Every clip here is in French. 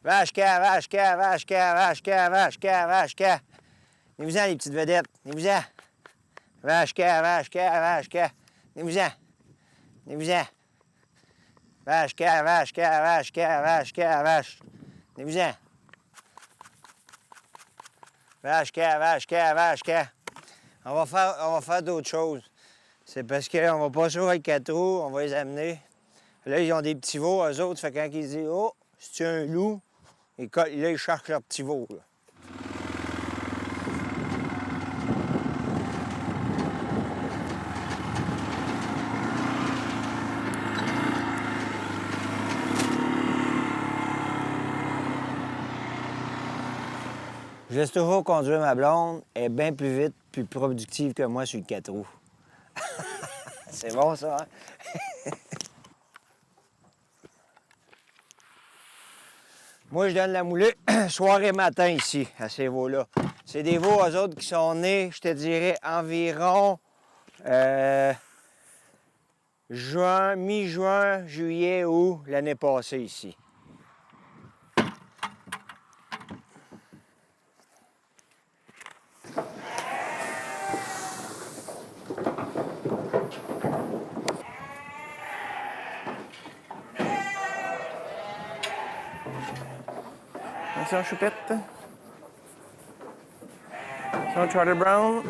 Vache-ca, vache-ca, vache-ca, vache-ca, vache-ca, vache-ca. Venez-vous-en, les petites vedettes. Venez-vous-en. Vache-ca, vache-ca, vache-ca. Venez-vous-en. Venez-vous-en. Vache-ca, vache-ca, vache-ca, vache-ca, vache. Venez-vous-en. Vache-ca, vache-ca, vache-ca. On va faire d'autres choses. C'est parce qu'on va pas sur avec 4 roues, on va les amener. Là, ils ont des petits veaux, eux autres. Fait que quand ils disent « Oh, c'est un loup », là, ils cherchent leurs petits veaux, là. Je laisse toujours conduire ma blonde. Elle est bien plus vite, plus productive que moi sur le 4 roues. C'est bon, ça, hein? Moi, je donne la moulée soir et matin ici, à ces veaux-là. C'est des veaux, eux autres, qui sont nés, je te dirais, environ juin, mi-juin, juillet, août, l'année passée ici. Attention, choupette. Attention, Charlie Brown.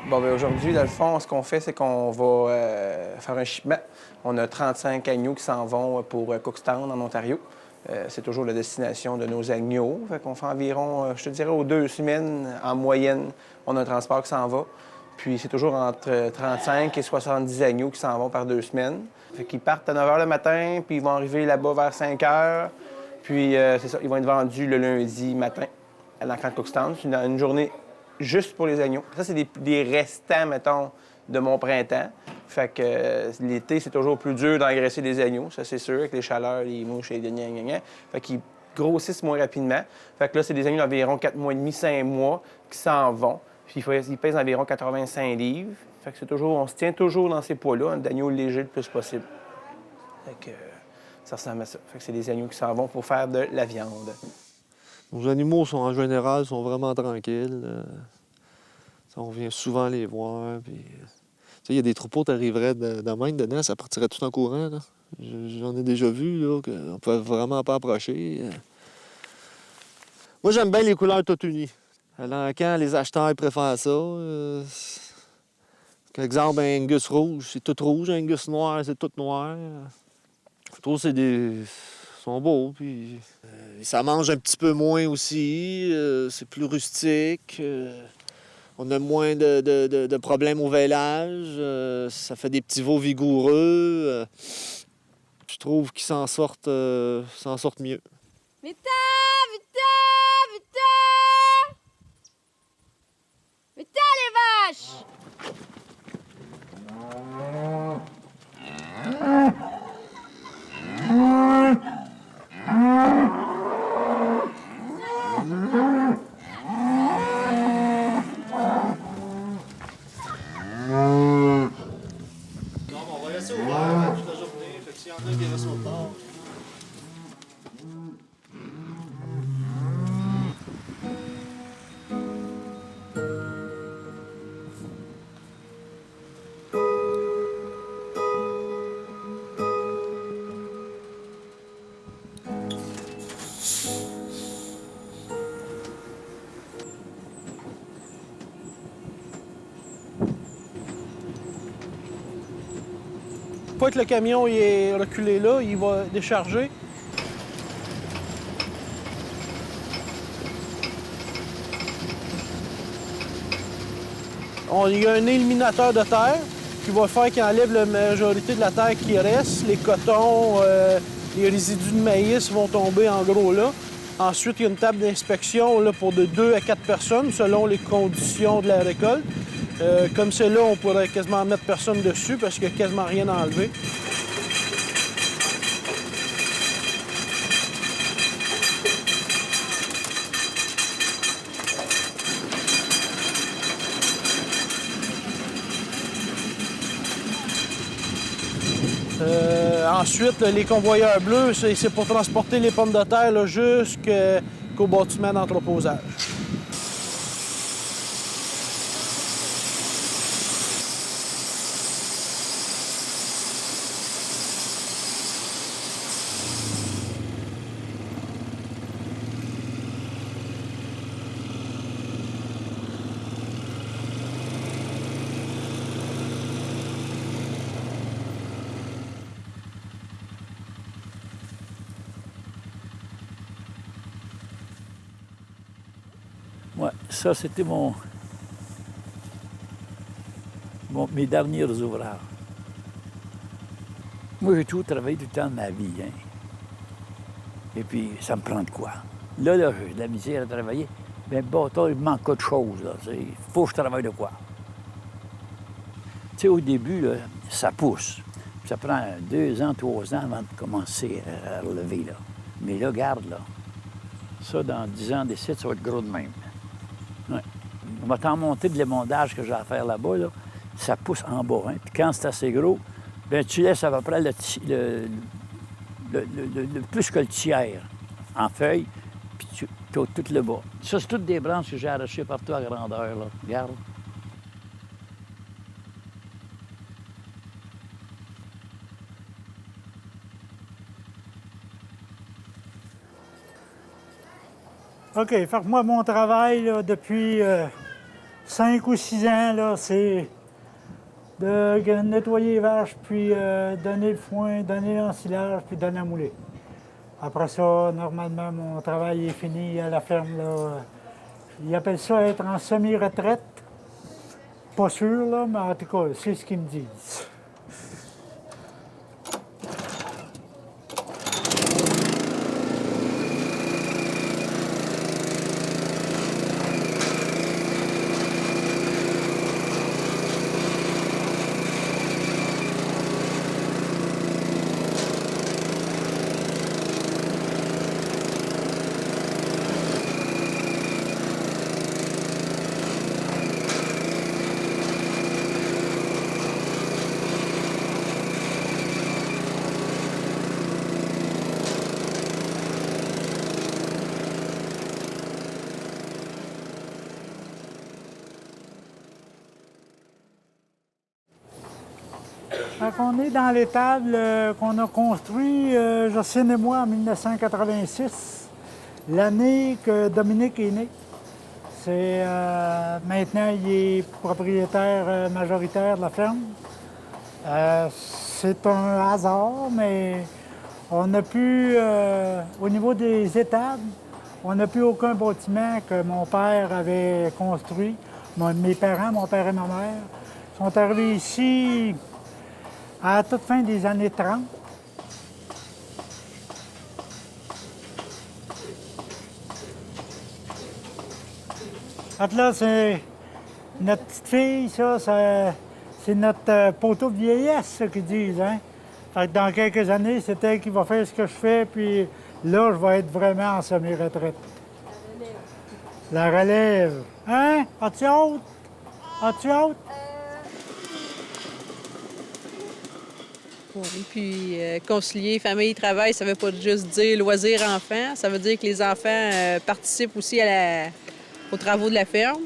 Bon, bien aujourd'hui, dans le fond, ce qu'on fait, c'est qu'on va faire un shipment. On a 35 agneaux qui s'en vont pour Cookstown, en Ontario. C'est toujours la destination de nos agneaux. Fait qu'on fait environ, je te dirais, aux 2 semaines, en moyenne, on a un transport qui s'en va. Puis c'est toujours entre 35 et 70 agneaux qui s'en vont par 2 semaines. Fait qu'ils partent à 9 h le matin, puis ils vont arriver là-bas vers 5 h. Puis c'est ça, ils vont être vendus le lundi matin à l'encan de Cookstown. C'est une journée juste pour les agneaux. Ça, c'est des restants, mettons, de mon printemps. Fait que l'été, c'est toujours plus dur d'engraisser des agneaux, ça c'est sûr, avec les chaleurs, les mouches et les gna. Fait qu'ils grossissent moins rapidement. Fait que là, c'est des agneaux d'environ 4 mois et demi, 5 mois qui s'en vont. Puis ils pèsent environ 85 livres. Fait que c'est toujours, on se tient toujours dans ces poids-là, d'agneaux légers le plus possible. Fait que ça ressemble à ça. Fait que c'est des agneaux qui s'en vont pour faire de la viande. Nos animaux sont en général sont vraiment tranquilles. On vient souvent les voir. Puis, il y a des troupeaux qui arriveraient de même dedans, ça partirait tout en courant. Là. J'en ai déjà vu là, qu'on ne pouvait vraiment pas approcher. Moi, j'aime bien les couleurs toutes unies. À l'encan, les acheteurs préfèrent ça. Par exemple, un Angus rouge, c'est tout rouge. Un Angus noir, c'est tout noir. Je trouve que c'est des... Ils sont beaux, puis ça mange un petit peu moins aussi. C'est plus rustique. On a moins de problèmes au vêlage. Ça fait des petits veaux vigoureux. Je trouve qu'ils s'en sortent mieux. Vita! Vita! Vita! Vita, les vaches! On va laisser ouvert toute la journée. Fait que s'il y en a qui restent au tard. Une fois que le camion il est reculé là, il va décharger. Il y a un éliminateur de terre qui va faire qu'il enlève la majorité de la terre qui reste. Les cotons, les résidus de maïs vont tomber en gros là. Ensuite, il y a une table d'inspection pour de 2 à 4 personnes selon les conditions de la récolte. Comme c'est là, on pourrait quasiment mettre personne dessus parce qu'il n'y a quasiment rien à enlever. Ensuite, les convoyeurs bleus, c'est pour transporter les pommes de terre là, jusqu'au bâtiment d'entreposage. Ouais, ça, c'était mes derniers ouvrages. Moi, j'ai toujours travaillé tout le temps de ma vie. Hein. Et puis, ça me prend de quoi. Là, j'ai de la misère à travailler. Mais bon, il me manque de choses. Il faut que je travaille de quoi. Tu sais, au début, là, ça pousse. Ça prend 2 ans, 3 ans avant de commencer à relever. Là. Mais là, regarde, là. Ça, dans 10 ans d'ici, ça va être gros de même. Ouais. On va t'en monter de l'émondage que j'ai à faire là-bas, là. Ça pousse en bas. Hein. Puis quand c'est assez gros, bien, tu laisses à peu près le plus que le tiers en feuilles, puis tu as tout le bas. Ça, c'est toutes des branches que j'ai arrachées partout à grandeur. Là. Regarde. OK. Fait que moi, mon travail là, depuis 5 ou 6 ans, là, c'est de nettoyer les vaches, puis donner le foin, donner l'ensilage, puis donner à mouler. Après ça, normalement, mon travail est fini à la ferme. Là. Ils appellent ça être en semi-retraite. Pas sûr, là, mais en tout cas, c'est ce qu'ils me disent. On est dans l'étable qu'on a construit, Jocelyne et moi, en 1986, l'année que Dominique est né. C'est maintenant, il est propriétaire majoritaire de la ferme. C'est un hasard, mais on n'a plus, au niveau des étables, on n'a plus aucun bâtiment que mon père avait construit. Mes parents, mon père et ma mère, sont arrivés ici à la toute fin des années 30. Fait là, c'est notre petite fille, ça c'est notre poteau de vieillesse, ça qu'ils disent. Hein? Fait que dans quelques années, c'est elle qui va faire ce que je fais, puis là, je vais être vraiment en semi-retraite. La relève. Hein? As-tu hâte? As-tu hâte? Oui, puis concilier famille, travail, ça veut pas juste dire loisirs enfants, ça veut dire que les enfants participent aussi aux travaux de la ferme.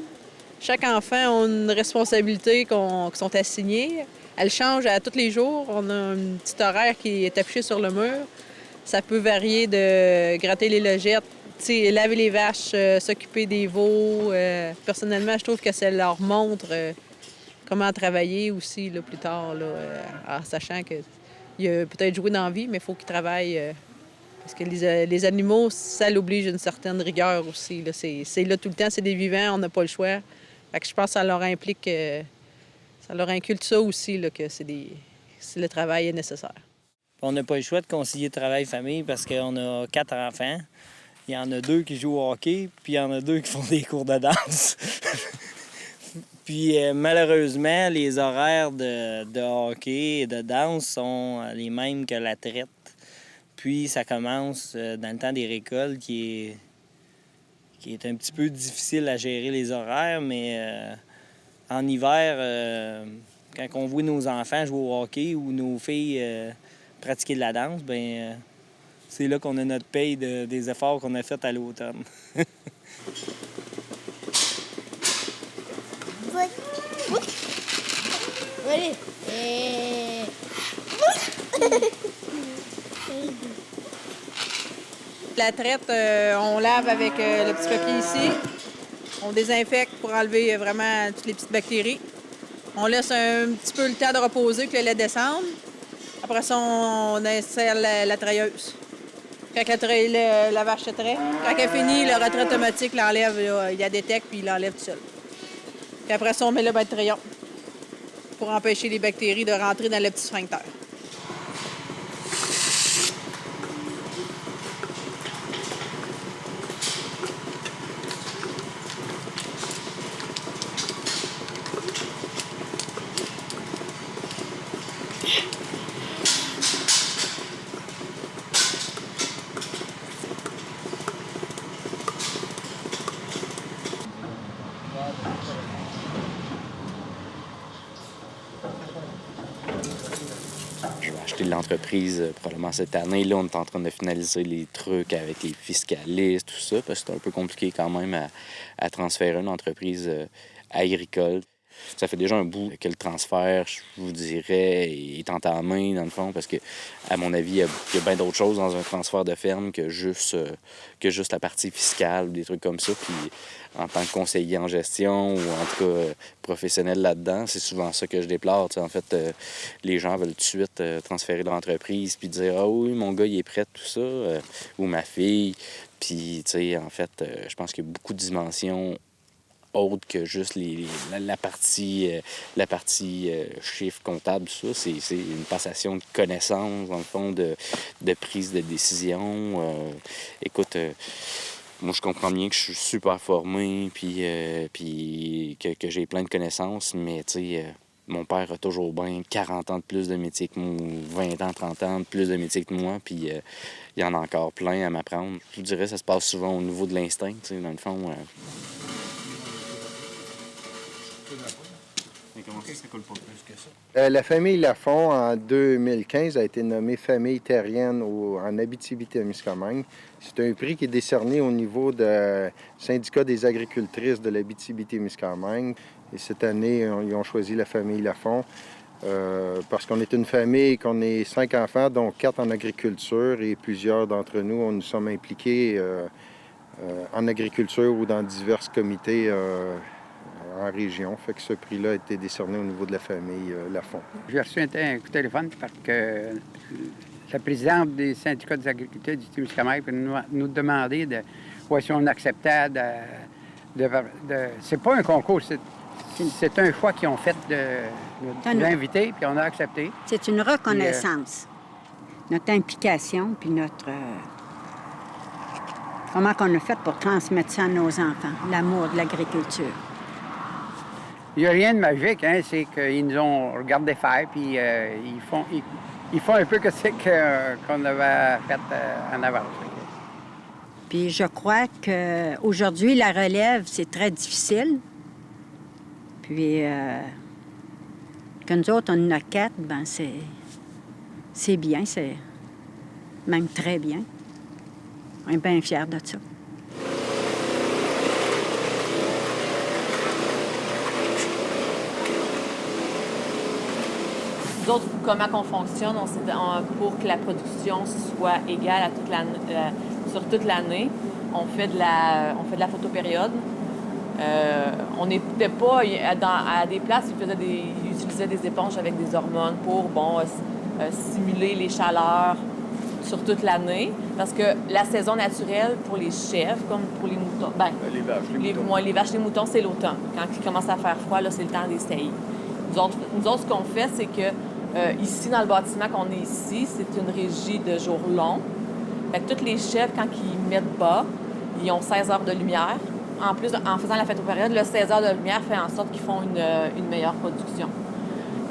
Chaque enfant a une responsabilité qui sont assignées. Elle change à tous les jours. On a un petit horaire qui est affiché sur le mur. Ça peut varier de gratter les logettes, laver les vaches, s'occuper des veaux. Personnellement, je trouve que ça leur montre comment travailler aussi là, plus tard, là, en sachant qu'il a peut-être joué dans la vie, mais il faut qu'il travaille. Parce que les animaux, ça l'oblige une certaine rigueur aussi. Là. C'est là tout le temps, c'est des vivants, on n'a pas le choix. Fait que je pense que ça leur implique, ça leur inculte ça aussi, là, que le travail est nécessaire. On n'a pas le choix de concilier travail-famille parce qu'on a 4 enfants. Il y en a 2 qui jouent au hockey, puis il y en a 2 qui font des cours de danse. Puis malheureusement, les horaires de hockey et de danse sont les mêmes que la traite. Puis ça commence dans le temps des récoltes qui est un petit peu difficile à gérer les horaires, mais en hiver, quand on voit nos enfants jouer au hockey ou nos filles pratiquer de la danse, bien, c'est là qu'on a notre paye des efforts qu'on a faits à l'automne. La traite, on lave avec le petit papier ici. On désinfecte pour enlever vraiment toutes les petites bactéries. On laisse un petit peu le temps de reposer, que le lait descende. Après ça, on insère la treilleuse. Quand la vache se traite, quand elle finit, le retrait automatique l'enlève, il la détecte puis il l'enlève tout seul. Puis après ça, on met le bain de traillon pour empêcher les bactéries de rentrer dans le petit sphincter. Je vais acheter l'entreprise probablement cette année. Là, on est en train de finaliser les trucs avec les fiscalistes, tout ça, parce que c'est un peu compliqué quand même à transférer une entreprise agricole. Ça fait déjà un bout que le transfert, je vous dirais, est entamé, dans le fond, parce que, à mon avis, il y a bien d'autres choses dans un transfert de ferme que juste la partie fiscale ou des trucs comme ça. Puis, en tant que conseiller en gestion ou en tout cas professionnel là-dedans, c'est souvent ça que je déplore. T'sais, en fait, les gens veulent tout de suite transférer l'entreprise puis dire « Ah oui, mon gars, il est prêt, tout ça, ou ma fille. » Puis, tu sais, en fait, je pense qu'il y a beaucoup de dimensions autre que juste la partie chiffre comptable, ça. C'est une passation de connaissances, dans le fond, de prise de décision. Écoute, moi, je comprends bien que je suis super formé, puis que j'ai plein de connaissances, mais, tu sais, mon père a toujours bien 40 ans de plus de métier que moi, ou 20 ans, 30 ans de plus de métier que moi, puis il y en a encore plein à m'apprendre. Je vous dirais que ça se passe souvent au niveau de l'instinct, tu sais, dans le fond. La famille Lafont, en 2015, a été nommée famille terrienne en Abitibi-Témiscamingue. C'est un prix qui est décerné au niveau du syndicat des agricultrices de l'Abitibi-Témiscamingue. Et cette année, ils ont choisi la famille Lafont parce qu'on est une famille, qu'on est 5 enfants, dont 4 en agriculture, et plusieurs d'entre nous, nous sommes impliqués en agriculture ou dans divers comités en région. Fait que ce prix-là a été décerné au niveau de la famille Lafont. J'ai reçu un coup de téléphone parce que la présidente des syndicats des agriculteurs du Témiscamingue nous demandait si on acceptait c'est pas un concours, c'est un choix qu'ils ont fait de l'inviter, puis on a accepté. C'est une reconnaissance. Notre implication, puis notre... comment qu'on a fait pour transmettre ça à nos enfants, l'amour de l'agriculture. Il n'y a rien de magique, hein? C'est qu'ils nous ont regardé faire, puis ils font un peu ce qu'on avait fait en avance. Puis je crois qu'aujourd'hui, la relève, c'est très difficile. Puis que nous autres, on en a 4, ben c'est bien, c'est même très bien. On est bien fiers de ça. Nous autres, comment on fonctionne, pour que la production soit égale sur toute l'année, on fait de la photopériode. On n'était pas à des places, ils utilisaient des éponges avec des hormones pour simuler les chaleurs sur toute l'année. Parce que la saison naturelle pour les chèvres, comme pour les moutons, les vaches, les moutons, c'est l'automne. Quand il commence à faire froid, là, c'est le temps des seilles. Nous autres, ce qu'on fait, c'est que ici, dans le bâtiment qu'on est ici, c'est une régie de jour long. Fait que tous les chèvres, quand ils mettent bas, ils ont 16 heures de lumière. En plus, en faisant la photopériode, le 16 heures de lumière fait en sorte qu'ils font une meilleure production.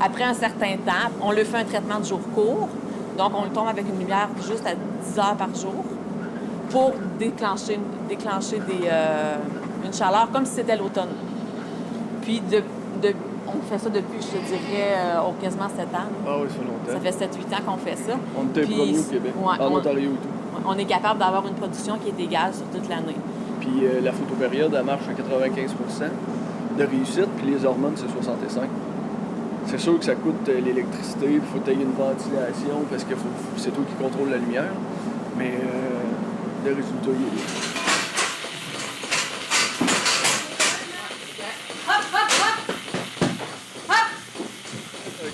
Après un certain temps, on leur fait un traitement de jour court. Donc, on le tombe avec une lumière juste à 10 heures par jour pour déclencher une chaleur comme si c'était l'automne. Puis, on On fait ça depuis, je te dirais, quasiment 7 ans. Ah oui, ça fait longtemps. Ça fait 7-8 ans qu'on fait ça. On était Puis, premiers au Québec, ouais, en Ontario et tout. On est capable d'avoir une production qui est égale sur toute l'année. Puis la photopériode, elle marche à 95 de réussite, puis les hormones, c'est 65. C'est sûr que ça coûte l'électricité, il faut tailler une ventilation, parce que c'est toi qui contrôle la lumière. Mais le résultat, il est là.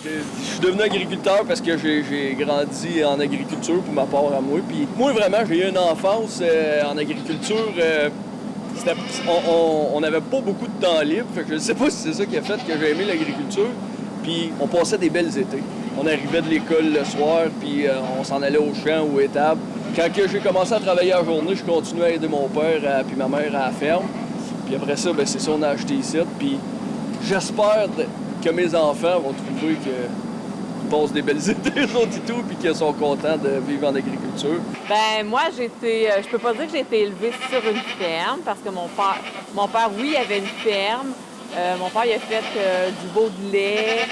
Je suis devenu agriculteur parce que j'ai grandi en agriculture pour ma part à moi. Puis moi, vraiment, j'ai eu une enfance en agriculture. On n'avait pas beaucoup de temps libre. Fait que je ne sais pas si c'est ça qui a fait que j'ai aimé l'agriculture. Puis on passait des belles étés. On arrivait de l'école le soir, puis on s'en allait au champ ou étable. Quand j'ai commencé à travailler la journée, je continuais à aider mon père puis ma mère à la ferme. Puis après ça, ben, c'est ça, on a acheté ici. Puis j'espère que mes enfants vont trouver qu'ils passent des belles étés, eux autres et tout, puis qu'ils sont contents de vivre en agriculture. Ben moi, je peux pas dire que j'ai été élevée sur une ferme, parce que mon père, oui, avait une ferme. Mon père, il a fait du veau de lait,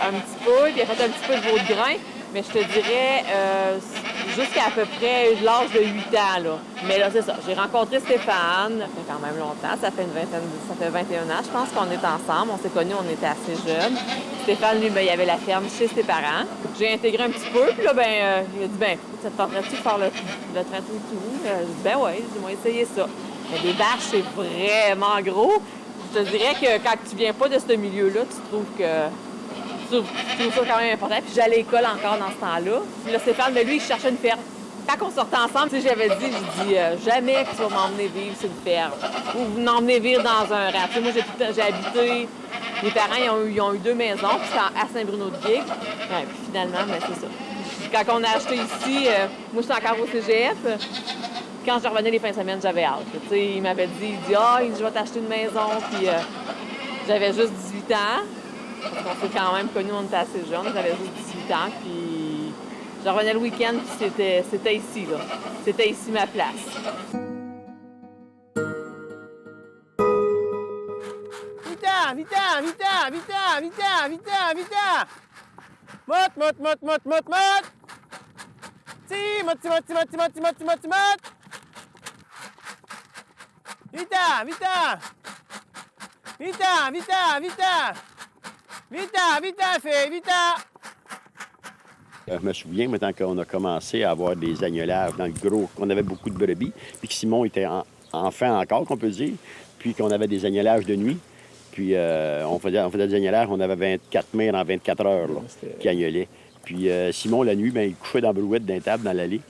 un petit peu, puis il a fait un petit peu de veau de grain. Mais je te dirais jusqu'à à peu près l'âge de 8 ans. Là. Mais là, c'est ça. J'ai rencontré Stéphane, ça fait quand même longtemps, ça fait 21 ans, je pense qu'on est ensemble. On s'est connus, on était assez jeunes. Stéphane, lui, ben, il avait la ferme chez ses parents. J'ai intégré un petit peu, puis là, ben, il m'a dit, ben, ça te tenterait-tu de faire le traitement et tout? J'ai dit, ben ouais, j'ai moi essayer ça. Mais des vaches, c'est vraiment gros. Je te dirais que quand tu viens pas de ce milieu-là, tu trouves ça quand même important. Puis j'allais à l'école encore dans ce temps-là. Puis là, Stéphane, mais lui, il cherchait une ferme. Quand on sortait ensemble, j'avais dit, jamais que tu vas m'emmener vivre sur une ferme. Ou m'emmener vivre dans un rat. Moi, j'ai habité. Mes parents, ils ont eu 2 maisons, puis c'était à Saint-Bruno-de-Guigue. Ouais, puis finalement, ben, c'est ça. Quand on a acheté ici, moi, j'étais encore au cégep. Quand je revenais les fins de semaine, j'avais hâte. Il m'avait dit, je vais t'acheter une maison. Puis j'avais juste 18 ans. Parce qu'on s'est quand même connus, on était assez jeunes. J'avais juste 18 ans. Puis je revenais le week-end, puis c'était ici, là. C'était ici ma place. Vita! Mot! Mot! Vita, fille, vita! Je me souviens, maintenant qu'on a commencé à avoir des agnelages dans le gros, qu'on avait beaucoup de brebis, puis que Simon était enfant encore, qu'on peut dire, puis qu'on avait des agnelages de nuit. Puis on faisait des agnelages, on avait 24 mères en 24 heures là, qui agnelaient. Puis Simon, la nuit, il couchait dans la brouette d'un table dans l'allée.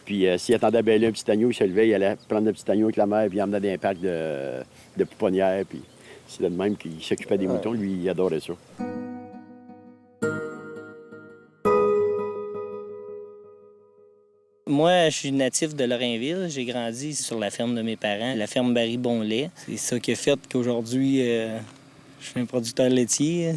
Puis s'il attendait à bêler un petit agneau, il se levait, il allait prendre le petit agneau avec la mère, puis il emmenait des packs de pouponnières. Puis c'est le même qui s'occupait des moutons, lui, il adorait ça. Moi, je suis natif de Lorrainville. J'ai grandi sur la ferme de mes parents, la ferme Barry Bonlait. C'est ça qui a fait qu'aujourd'hui, je suis un producteur laitier.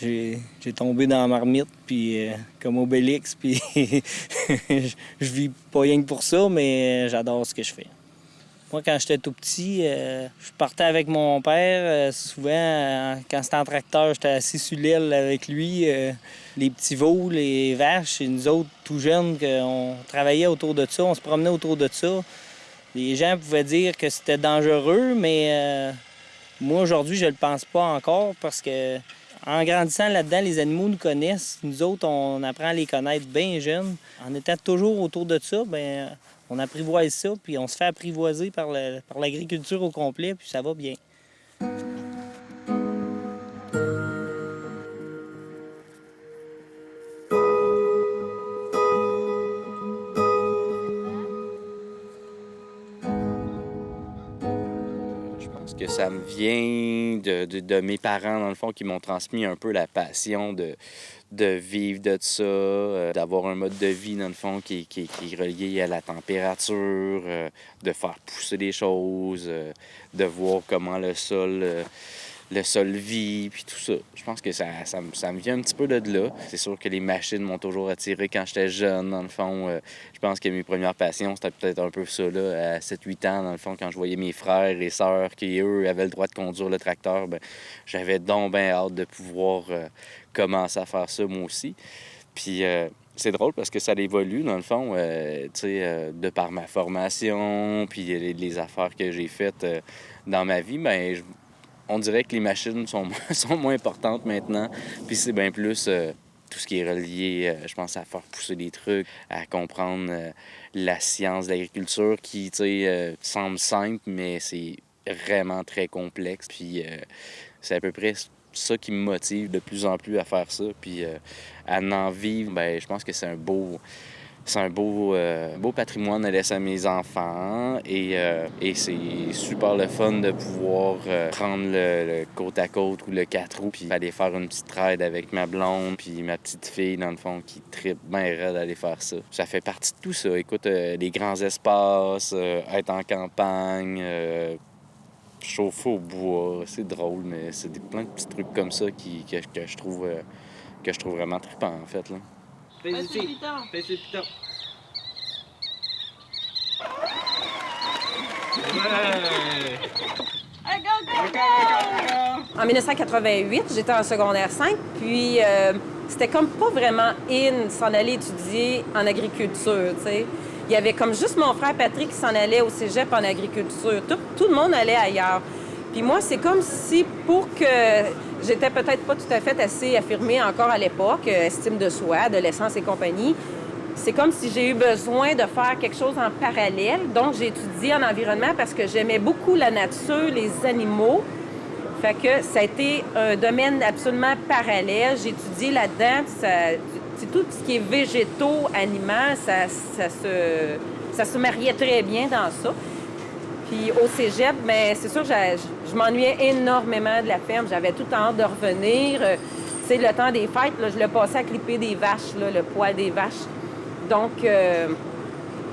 J'ai tombé dans la marmite, puis comme Obélix, puis je vis pas rien que pour ça, mais j'adore ce que je fais. Moi, quand j'étais tout petit, je partais avec mon père. Souvent, quand c'était en tracteur, j'étais assis sur l'aile avec lui. Les petits veaux, les vaches, et nous autres, tout jeunes, on travaillait autour de ça, on se promenait autour de ça. Les gens pouvaient dire que c'était dangereux, mais moi, aujourd'hui, je le pense pas encore parce que en grandissant là-dedans, les animaux nous connaissent. Nous autres, on apprend à les connaître bien jeunes. En étant toujours autour de ça, bien, on apprivoise ça, puis on se fait apprivoiser par l'agriculture au complet, puis ça va bien. Que ça me vient de mes parents, dans le fond, qui m'ont transmis un peu la passion de vivre de ça, d'avoir un mode de vie, dans le fond, qui est relié à la température, de faire pousser des choses, de voir comment le sol le sol vit, puis tout ça. Je pense que ça me vient un petit peu de là. C'est sûr que les machines m'ont toujours attiré quand j'étais jeune, dans le fond. Je pense que mes premières passions, c'était peut-être un peu ça, là, à 7-8 ans, dans le fond, quand je voyais mes frères et sœurs qui, eux, avaient le droit de conduire le tracteur, ben, j'avais donc bien hâte de pouvoir commencer à faire ça, moi aussi. Puis c'est drôle parce que ça évolue, dans le fond, de par ma formation, puis les affaires que j'ai faites dans ma vie, bien, on dirait que les machines sont moins importantes maintenant. Puis c'est bien plus tout ce qui est relié, je pense, à faire pousser des trucs, à comprendre la science de l'agriculture qui, semble simple, mais c'est vraiment très complexe. Puis c'est à peu près ça qui me motive de plus en plus à faire ça. Puis à en vivre, bien, je pense que c'est un beau patrimoine à laisser à mes enfants et c'est super le fun de pouvoir prendre le côte à côte ou le 4 roues puis aller faire une petite ride avec ma blonde puis ma petite fille, dans le fond, qui trippe bien raide d'aller faire ça. Ça fait partie de tout ça. Écoute, les grands espaces, être en campagne, chauffer au bois, c'est drôle, mais c'est plein de petits trucs comme ça que je trouve vraiment trippant, en fait, là. Fais-y, fais-y, piton. Hey, go, go, go! En 1988, j'étais en secondaire 5, puis c'était comme pas vraiment in s'en aller étudier en agriculture, tu sais. Il y avait comme juste mon frère Patrick qui s'en allait au cégep en agriculture. Tout le monde allait ailleurs. Puis moi, c'est comme si pour que j'étais peut-être pas tout à fait assez affirmée encore à l'époque, estime de soi, adolescence et compagnie, c'est comme si j'ai eu besoin de faire quelque chose en parallèle. Donc, j'ai étudié en environnement parce que j'aimais beaucoup la nature, les animaux. Fait que ça a été un domaine absolument parallèle. J'ai étudié là-dedans. C'est tout ce qui est végétaux, animaux, ça se mariait très bien dans ça. Puis au cégep, bien, c'est sûr que je m'ennuyais énormément de la ferme. J'avais tout hâte de revenir. Tu sais, le temps des fêtes, là, je le passais à clipper des vaches, là, le poil des vaches. Donc,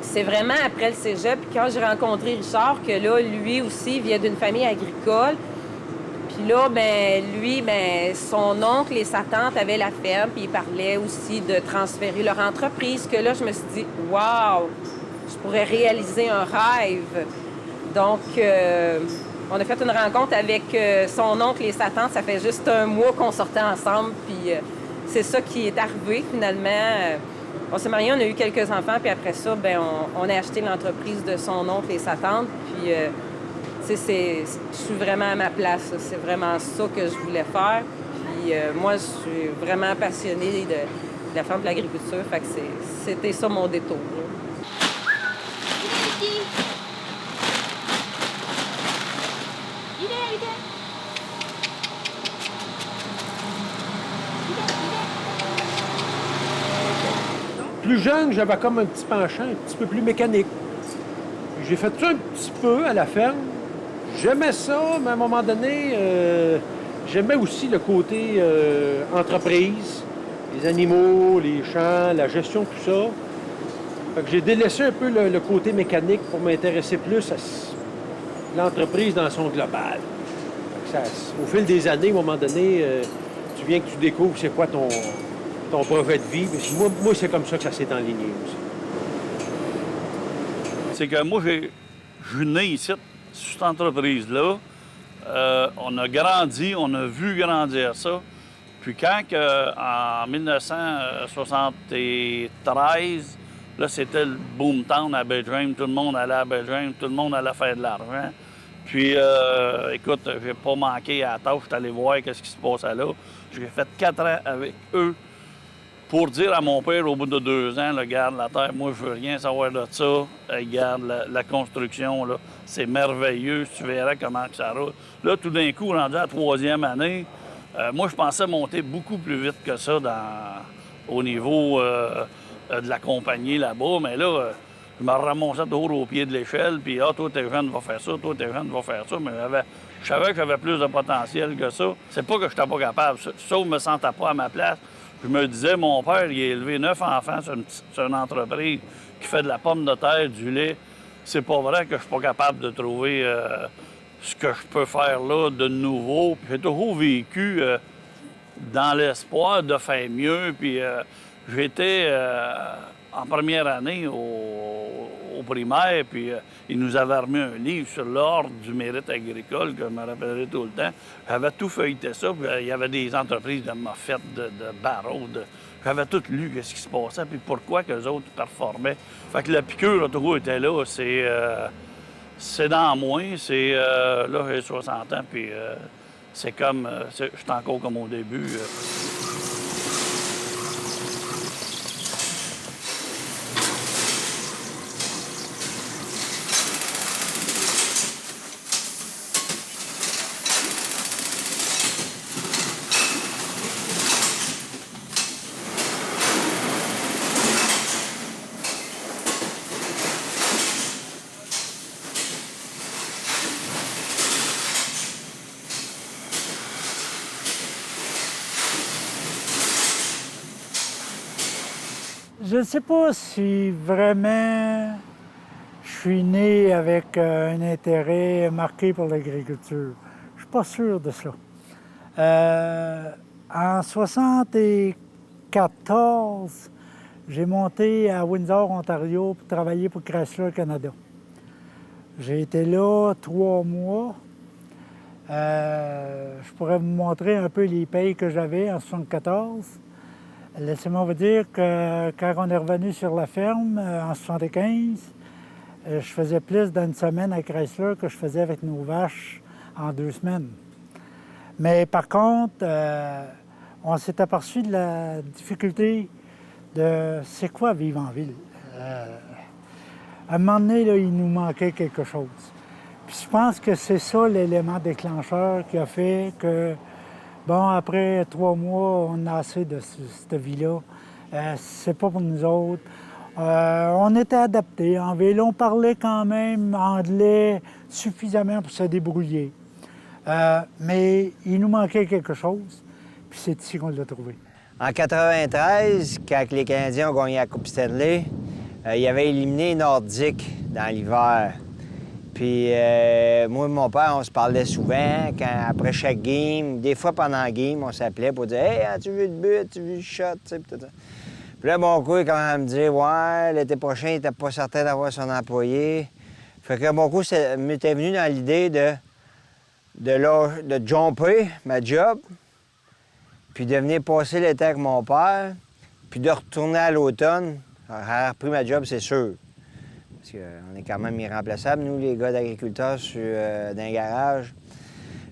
c'est vraiment après le cégep. Puis quand j'ai rencontré Richard, que là, lui aussi vient d'une famille agricole. Puis là, ben lui, ben son oncle et sa tante avaient la ferme, puis ils parlaient aussi de transférer leur entreprise. Que là, je me suis dit, waouh, je pourrais réaliser un rêve. Donc, on a fait une rencontre avec son oncle et sa tante. Ça fait juste un mois qu'on sortait ensemble, puis c'est ça qui est arrivé finalement. On s'est mariés, on a eu quelques enfants, puis après ça, ben on a acheté l'entreprise de son oncle et sa tante, puis je suis vraiment à ma place. C'est vraiment ça que je voulais faire. Puis moi, je suis vraiment passionnée de la ferme de l'agriculture. Fait que c'était ça mon détour. Plus jeune, j'avais comme un petit penchant un petit peu plus mécanique. J'ai fait ça un petit peu à la ferme. J'aimais ça, mais à un moment donné, j'aimais aussi le côté entreprise, les animaux, les champs, la gestion, tout ça. Fait que j'ai délaissé un peu le côté mécanique pour m'intéresser plus à l'entreprise dans son global. Fait que au fil des années, à un moment donné, tu découvres c'est quoi ton projet de vie. Moi, c'est comme ça que ça s'est enligné aussi. C'est que moi, je suis né ici, sur cette entreprise-là. On a grandi, on a vu grandir ça. Puis quand, en 1973, là, c'était le boomtown à Belgium, tout le monde allait à Belgium, tout le monde allait faire de l'argent. Puis, écoute, j'ai pas manqué à la tâche, j'étais allé voir qu'est-ce qui se passait là. J'ai fait 4 ans avec eux pour dire à mon père, au bout de 2 ans, là, regarde, la terre, moi, je veux rien savoir de ça. Regarde, la construction, là, c'est merveilleux, tu verras comment que ça roule. Là, tout d'un coup, rendu à la 3e année, moi, je pensais monter beaucoup plus vite que ça au niveau de la compagnie là-bas, mais là, je me ramassais toujours au pied de l'échelle, puis « Ah, toi, t'es jeune, va faire ça, toi, t'es jeune, va faire ça », mais je savais que j'avais plus de potentiel que ça. C'est pas que je n'étais pas capable, sauf que je me sentais pas à ma place. Je me disais, mon père, il a élevé 9 enfants sur une entreprise qui fait de la pomme de terre, du lait. C'est pas vrai que je suis pas capable de trouver ce que je peux faire là de nouveau. J'ai toujours vécu dans l'espoir de faire mieux. Puis j'étais en première année au primaire, puis ils nous avaient remis un livre sur l'ordre du mérite agricole, que je me rappellerai tout le temps. J'avais tout feuilleté ça, puis il y avait des entreprises de Moffett, de Barreau, j'avais tout lu ce qui se passait, puis pourquoi qu'eux autres performaient. Fait que la piqûre, toujours était là. C'est dans moi. Là, j'ai 60 ans, puis c'est comme... je suis encore comme au début. Je ne sais pas si vraiment je suis né avec un intérêt marqué pour l'agriculture. Je ne suis pas sûr de ça. En 1974, j'ai monté à Windsor, Ontario, pour travailler pour Chrysler Canada. J'ai été là 3 mois. Je pourrais vous montrer un peu les payes que j'avais en 1974. Laissez-moi vous dire que quand on est revenu sur la ferme en 1975, je faisais plus d'une semaine à Chrysler que je faisais avec nos vaches en 2 semaines. Mais par contre, on s'est aperçu de la difficulté de c'est quoi vivre en ville. À un moment donné, là, il nous manquait quelque chose. Puis je pense que c'est ça l'élément déclencheur qui a fait que, bon, après 3 mois, on a assez de cette vie-là. C'est pas pour nous autres. On était adaptés. En ville, on parlait quand même anglais suffisamment pour se débrouiller. Mais il nous manquait quelque chose, puis c'est ici qu'on l'a trouvé. En 93, quand les Canadiens ont gagné la Coupe Stanley, ils avaient éliminé les Nordiques dans l'hiver. Puis moi et mon père, on se parlait souvent après chaque game. Des fois pendant la game, on s'appelait pour dire « Hey, as-tu vu le but? As-tu vu le shot? » Puis là, mon coup, il commençait à me dire « Ouais, l'été prochain, il n'était pas certain d'avoir son employé. » Fait que mon coup, m'était venu dans l'idée de jumper ma job, puis de venir passer l'été avec mon père, puis de retourner à l'automne. J'aurais repris ma job, c'est sûr. Parce qu'on est quand même irremplaçables, nous, les gars d'agriculteurs, dans un garage.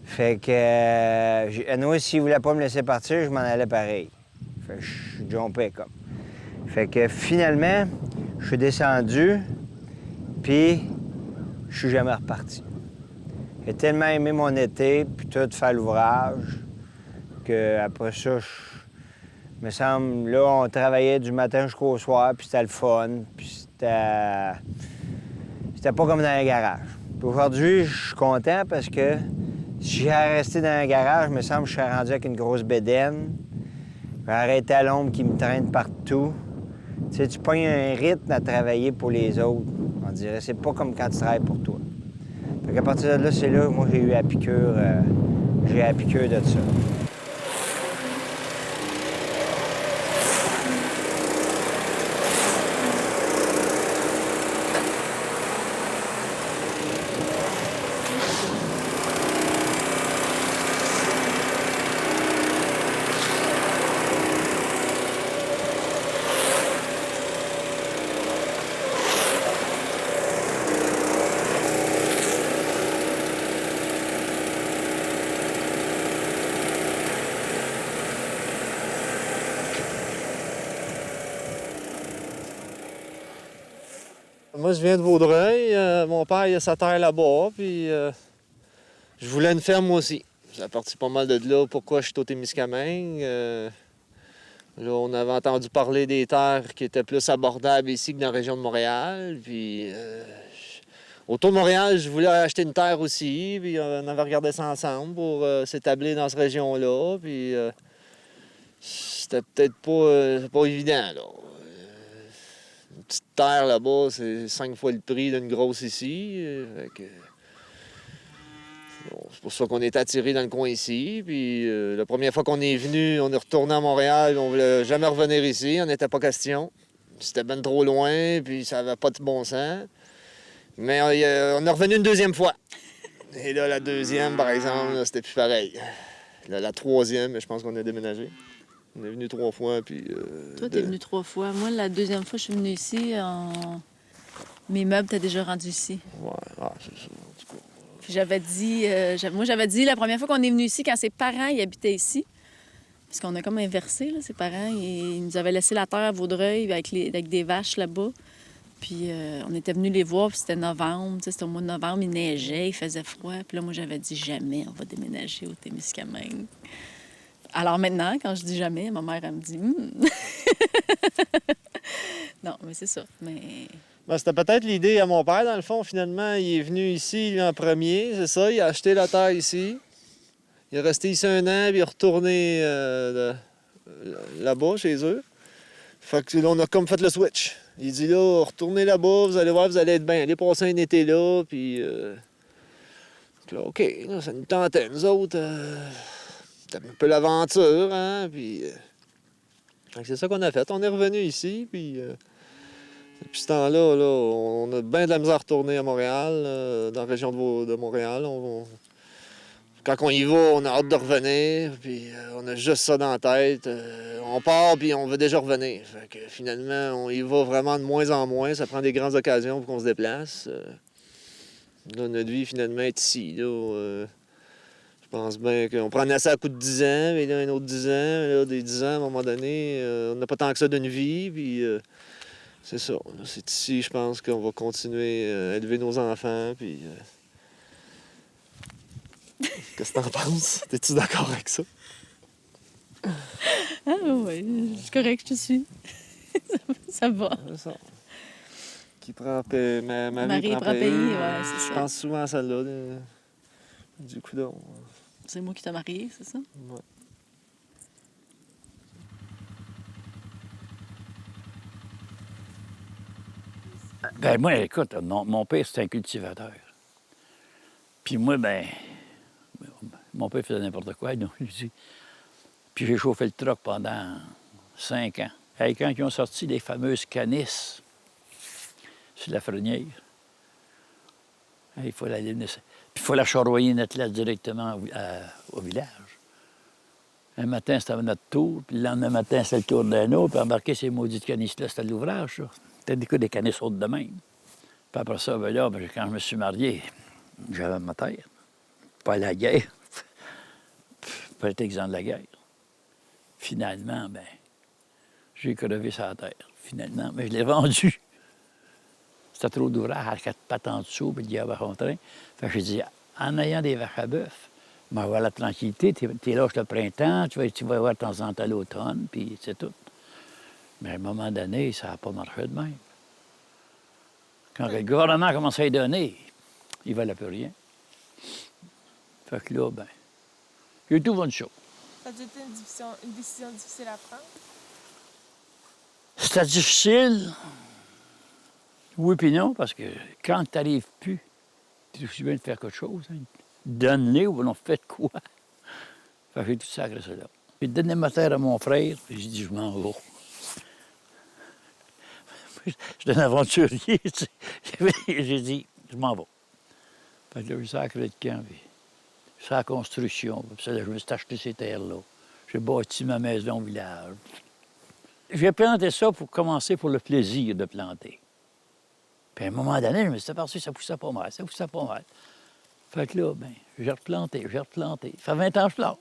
Fait que, nous, s'ils ne voulaient pas me laisser partir, je m'en allais pareil. Fait que je jumpais comme. Fait que finalement, je suis descendu, puis je suis jamais reparti. J'ai tellement aimé mon été, puis tout faire l'ouvrage, qu'après ça, me semble, là, on travaillait du matin jusqu'au soir, puis c'était le fun, puis c'était pas comme dans un garage. Puis aujourd'hui, je suis content parce que si j'avais resté dans un garage, me semble que je serais rendu avec une grosse bédaine. J'aurais été à l'ombre qui me traîne partout. Tu sais, tu pognes un rythme à travailler pour les autres. On dirait, c'est pas comme quand tu travailles pour toi. Fait qu'à partir de là, c'est là que moi, j'ai eu la piqûre de ça. Moi, je viens de Vaudreuil. Mon père, il a sa terre là-bas, puis je voulais une ferme moi aussi. J'ai parti pas mal de là. Pourquoi je suis au Témiscamingue? Là, on avait entendu parler des terres qui étaient plus abordables ici que dans la région de Montréal. Puis, autour de Montréal, je voulais acheter une terre aussi. Puis, on avait regardé ça ensemble pour s'établir dans cette région-là. Puis, c'était peut-être pas évident, là. Une petite terre là-bas, c'est 5 fois le prix d'une grosse ici. Bon, c'est pour ça qu'on est attiré dans le coin ici. Puis la première fois qu'on est venu, on est retourné à Montréal. On voulait jamais revenir ici. On n'était pas question. C'était ben trop loin, puis ça n'avait pas de bon sens. Mais on est revenu une deuxième fois. Et là, la deuxième, par exemple, là, c'était plus pareil. Là, la troisième, je pense qu'on a déménagé. On est venu 3 fois, puis... Toi, t'es venu 3 fois. Moi, la deuxième fois, je suis venue ici, mes meubles t'as déjà rendu ici. Ouais, c'est ça. En tout cas. Puis j'avais dit... moi, j'avais dit, la première fois qu'on est venu ici, quand ses parents, ils habitaient ici, parce qu'on a comme inversé, là, ses parents, ils nous avaient laissé la terre à Vaudreuil avec des vaches là-bas. Puis on était venus les voir, puis c'était novembre, c'était au mois de novembre, il neigeait, il faisait froid. Puis là, moi, j'avais dit jamais on va déménager au Témiscamingue. Alors maintenant, quand je dis jamais, ma mère, elle me dit Non, mais c'est ça. Mais... Ben, c'était peut-être l'idée à mon père, dans le fond. Finalement, il est venu ici, lui, en premier, c'est ça. Il a acheté la terre ici. Il est resté ici 1 an, puis il est retourné là-bas, chez eux. Fait que là, on a comme fait le switch. Il dit là, retournez là-bas, vous allez voir, vous allez être bien. Allez passer un été là, puis... là, OK, là, ça nous tentait, nous autres. C'était un peu l'aventure, hein, puis... c'est ça qu'on a fait. On est revenu ici, puis... depuis ce temps-là, là, on a bien de la misère à retourner à Montréal, dans la région de Montréal. Quand on y va, on a hâte de revenir, puis on a juste ça dans la tête. On part, puis on veut déjà revenir. Fait que finalement, on y va vraiment de moins en moins. Ça prend des grandes occasions pour qu'on se déplace. Là, notre vie, finalement, est ici. Là, je pense bien qu'on prend assez à coup de 10 ans, mais là, un autre 10 ans. Là, des 10 ans, à un moment donné, on n'a pas tant que ça d'une vie, puis... c'est ça. C'est ici, je pense, qu'on va continuer à élever nos enfants, puis... Qu'est-ce que t'en penses? T'es-tu d'accord avec ça? Ah oui, c'est correct, je te suis. Ça va. C'est ça. Qui prend paix. Marie prend pays, ouais, c'est ça. Je pense souvent à celle-là, du coup d'on. C'est moi qui t'ai marié, c'est ça? Ouais. Ben moi, écoute, mon père, c'était un cultivateur. Puis moi, mon père faisait n'importe quoi, donc je dis. Puis j'ai chauffé le truck pendant 5 ans. Et quand ils ont sorti les fameuses canisses sur la frenière, il faut la charroyer notre là directement au village. Un matin, c'était notre tour, puis le lendemain matin, c'était le tour d'un autre, puis embarquer ces maudites canisses-là, c'était l'ouvrage, ça. C'était des canisses hautes de même. Puis après ça, quand je me suis marié, j'avais ma terre. Pas la guerre. Pas être exempt de la guerre. Finalement, j'ai crevé sa terre. Finalement, mais je l'ai vendu. C'était trop d'ouvrage, à 4 pattes en dessous, puis le diable en train. Fait que j'ai dit, en ayant des vaches à bœuf, avoir la tranquillité, t'es là le printemps, tu vas voir de temps en temps l'automne, puis c'est tout. Mais à un moment donné, ça n'a pas marché de même. Quand le gouvernement a commencé à y donner, il ne valait plus rien. Fait que là, j'ai tout vendu ça. Ça a été une décision difficile à prendre? C'était difficile. Oui puis non, parce que quand tu n'arrives plus, tu es aussi bien de faire quelque chose. Hein. Donne-les ou on fait quoi? Fait que j'ai tout sacré ça là. J'ai donné ma terre à mon frère, puis j'ai dit, je m'en vais. J'étais un aventurier, tu sais. J'ai dit, je m'en vais. Fait que là, j'ai sacré de camp, puis c'est la construction. Puis ça, là, je me suis acheté ces terres-là. J'ai bâti ma maison au village. J'ai planté ça pour commencer pour le plaisir de planter. Puis à un moment donné, je me suis aperçu que ça poussait pas mal, Fait que là, j'ai replanté. Ça fait 20 ans que je plante.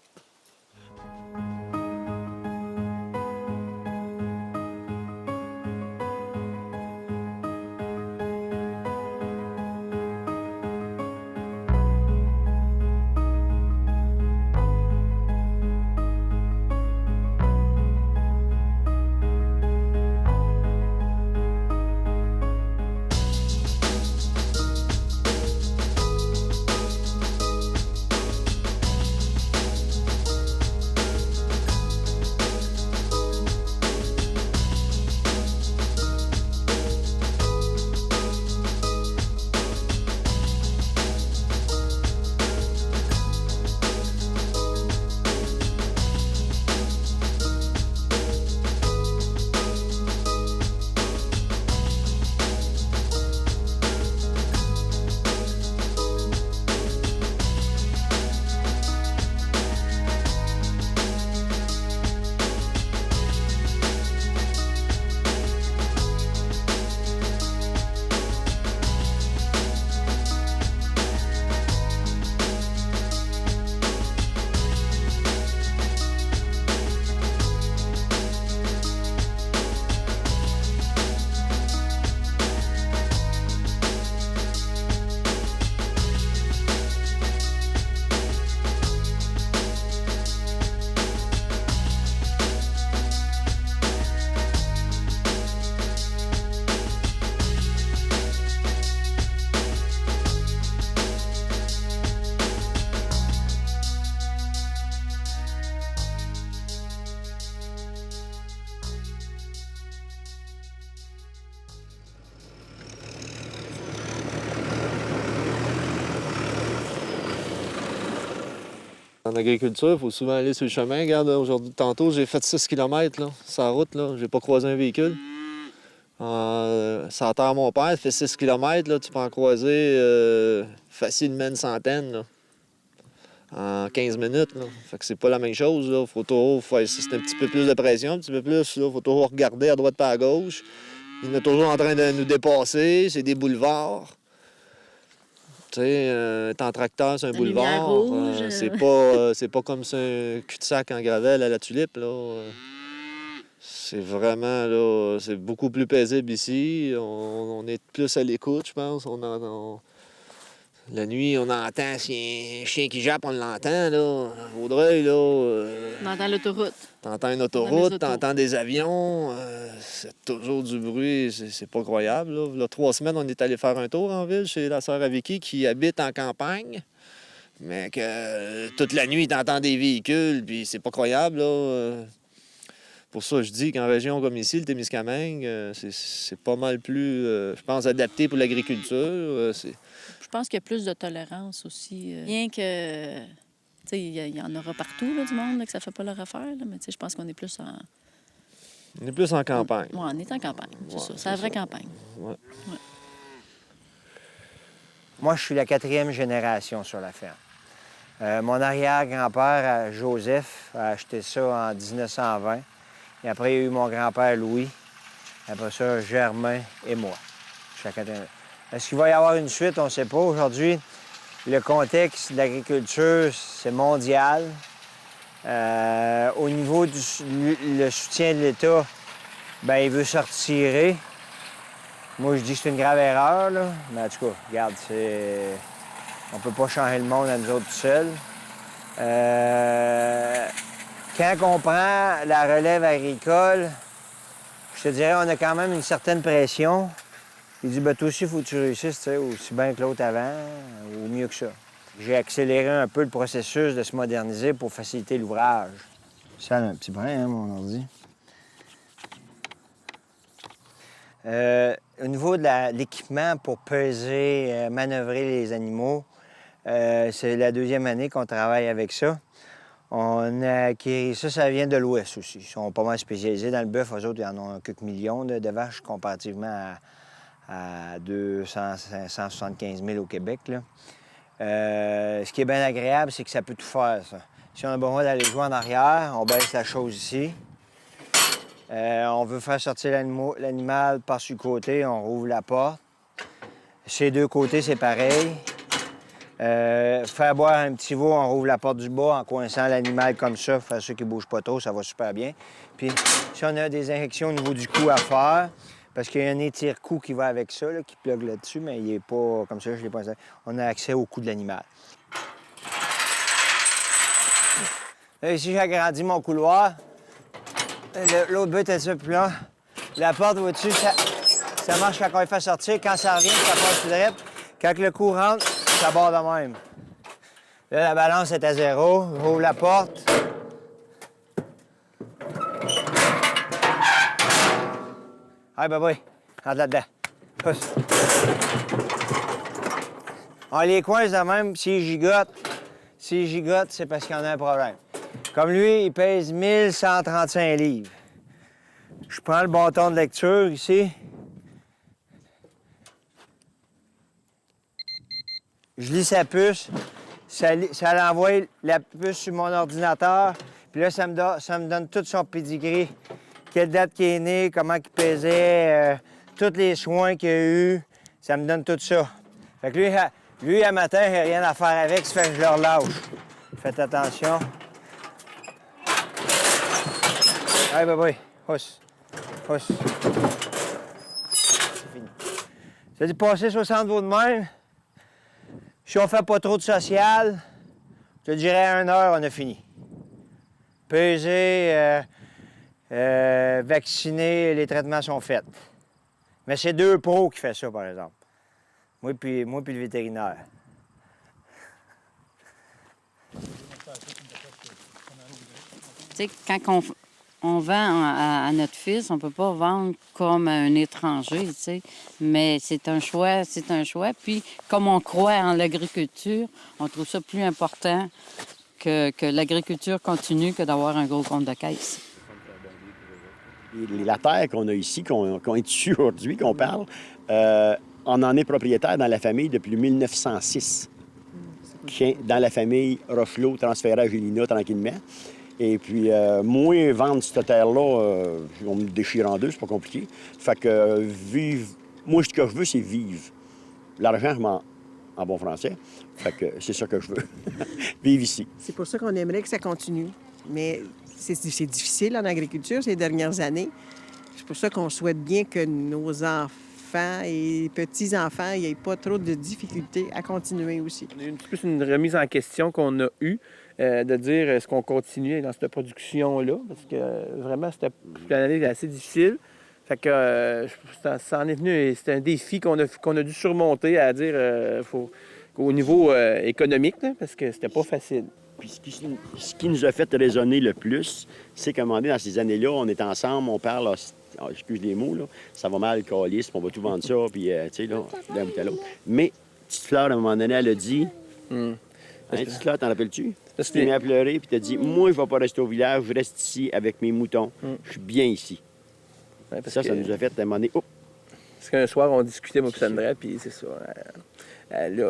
En agriculture, il faut souvent aller sur le chemin. Regarde, aujourd'hui, tantôt, j'ai fait 6 km là, sur la route. Là. J'ai pas croisé un véhicule. Ça terre mon père, ça fait 6 km. Là, tu peux en croiser facilement une centaine là, en 15 minutes. Là. Fait que c'est pas la même chose. Là. Faut toujours faire c'est un petit peu plus de pression, un petit peu plus. Il faut toujours regarder à droite et à gauche. Il est toujours en train de nous dépasser. C'est des boulevards. Tu sais, être en tracteur, c'est un boulevard. C'est pas comme un cul-de-sac en gravelle à la tulipe. Là. C'est vraiment, là, c'est beaucoup plus paisible ici. On est plus à l'écoute, je pense. La nuit, on entend s'il y a un chien qui jappe, on l'entend, là. À Vaudreuil, là. On entend l'autoroute. T'entends une autoroute, t'entends des avions. C'est toujours du bruit, c'est pas croyable. Là. Il y a 3 semaines, on est allé faire un tour en ville chez la sœur à Vicky qui habite en campagne. Mais que toute la nuit, t'entends des véhicules, puis c'est pas croyable, là. Pour ça, je dis qu'en région comme ici, le Témiscamingue, c'est pas mal plus, je pense, adapté pour l'agriculture. Je pense qu'il y a plus de tolérance aussi. Bien que, tu sais, il y en aura partout, là, du monde, là, que ça fait pas leur affaire. Là, mais tu sais, je pense qu'on est plus en... On est plus en campagne. Oui, on est en campagne, c'est ça. C'est la vraie campagne. Ouais. Ouais. Moi, je suis la 4e génération sur la ferme. Mon arrière-grand-père, Joseph, a acheté ça en 1920. Et après, il y a eu mon grand-père Louis. Après ça, Germain et moi. Est-ce qu'il va y avoir une suite? On ne sait pas. Aujourd'hui, le contexte de l'agriculture, c'est mondial. Au niveau du le soutien de l'État, bien, il veut se retirer. Moi, je dis que c'est une grave erreur, là. Mais en tout cas, regarde, on ne peut pas changer le monde à nous autres seuls. Quand on prend la relève agricole, je te dirais, on a quand même une certaine pression. Il dit, ben toi aussi, il faut que tu réussisses, tu sais, aussi bien que l'autre avant, ou mieux que ça. J'ai accéléré un peu le processus de se moderniser pour faciliter l'ouvrage. Ça a un petit brin, hein, mon ordi. Au niveau de l'équipement pour peser, manœuvrer les animaux, c'est la 2e année qu'on travaille avec ça. On a acquis ça vient de l'Ouest aussi. Ils sont pas mal spécialisés dans le bœuf. Eux autres, ils en ont quelques millions de vaches comparativement à 275 000 au Québec. Là. Ce qui est bien agréable, c'est que ça peut tout faire, ça. Si on a besoin d'aller jouer en arrière, on baisse la chose ici. On veut faire sortir l'animal par-dessus le côté, on rouvre la porte. Ces 2 côtés, c'est pareil. Faire boire un petit veau, on rouvre la porte du bas en coinçant l'animal comme ça, faire ça qui ne bouge pas trop, ça va super bien. Puis si on a des injections au niveau du cou à faire, parce qu'il y a un étire-cou qui va avec ça, là, qui plug là-dessus, mais il n'est pas comme ça, je l'ai pas installé. On a accès au cou de l'animal. Là, ici, j'ai agrandi mon couloir. L'autre but est ça, puis là, la porte au-dessus, ça marche quand on le fait sortir. Quand ça revient, ça passe tout direct. Quand le coup rentre, ça barre de même. Là, la balance est à 0. J'ouvre la porte. Allez, bye bye. Rentre là-dedans. Pousse. On les coince de même. S'ils gigotent, c'est parce qu'il y en a un problème. Comme lui, il pèse 1135 livres. Je prends le bâton de lecture ici. Je lis sa puce, ça l'envoie la puce sur mon ordinateur, puis là, ça me donne tout son pedigree. Quelle date qu'il est né, comment il pesait, tous les soins qu'il a eus, ça me donne tout ça. Fait que lui à matin, j'ai rien à faire avec, ça fait que je le relâche. Faites attention. Allez, bye-bye. Housse. Housse. C'est fini. Ça dit passer 60 veaux de même. Si on fait pas trop de social, je te dirais à 1 heure, on a fini. Peser, vacciner, les traitements sont faits. Mais c'est 2 pros qui font ça, par exemple. Moi puis le vétérinaire. Tu sais, quand on vend à notre fils, on ne peut pas vendre comme un étranger, tu sais. Mais c'est un choix. Puis, comme on croit en l'agriculture, on trouve ça plus important que l'agriculture continue que d'avoir un gros compte de caisse. Et la terre qu'on a ici, qu'on est dessus aujourd'hui, qu'on parle, on en est propriétaire dans la famille depuis 1906. Dans la famille Rochelot, transféré à Gélina tranquillement. Et puis, moi, vendre cette terre-là, on me déchire en deux, c'est pas compliqué. Fait que vivre... Moi, ce que je veux, c'est vivre. L'argent, je m'en... en bon français. Fait que c'est ça que je veux. Vivre ici. C'est pour ça qu'on aimerait que ça continue. Mais c'est difficile en agriculture ces dernières années. C'est pour ça qu'on souhaite bien que nos enfants et petits-enfants n'aient pas trop de difficultés à continuer aussi. C'est un petit peu une remise en question qu'on a eue, de dire est-ce qu'on continue dans cette production-là, parce que vraiment, c'était une année assez difficile. Fait que ça en est venu, c'était un défi qu'on a dû surmonter à dire au niveau économique, là, parce que c'était pas facile. Puis ce qui nous a fait raisonner le plus, c'est qu'à un moment donné, dans ces années-là, on est ensemble, on parle, excuse les mots, là, ça va mal, calice, on va tout vendre ça, puis tu sais, là, d'un bout à l'autre. Mais Petite Fleur, à un moment donné, elle a dit... Petite Fleur, t'en rappelles-tu? Tu t'es mis à pleurer, puis t'as dit, moi, je vais pas rester au village, je reste ici avec mes moutons. Je suis bien ici. Ouais, ça nous a fait à un moment donné... Oh. Parce qu'un soir, on discutait, moi et Sandra, puis c'est ça. Elle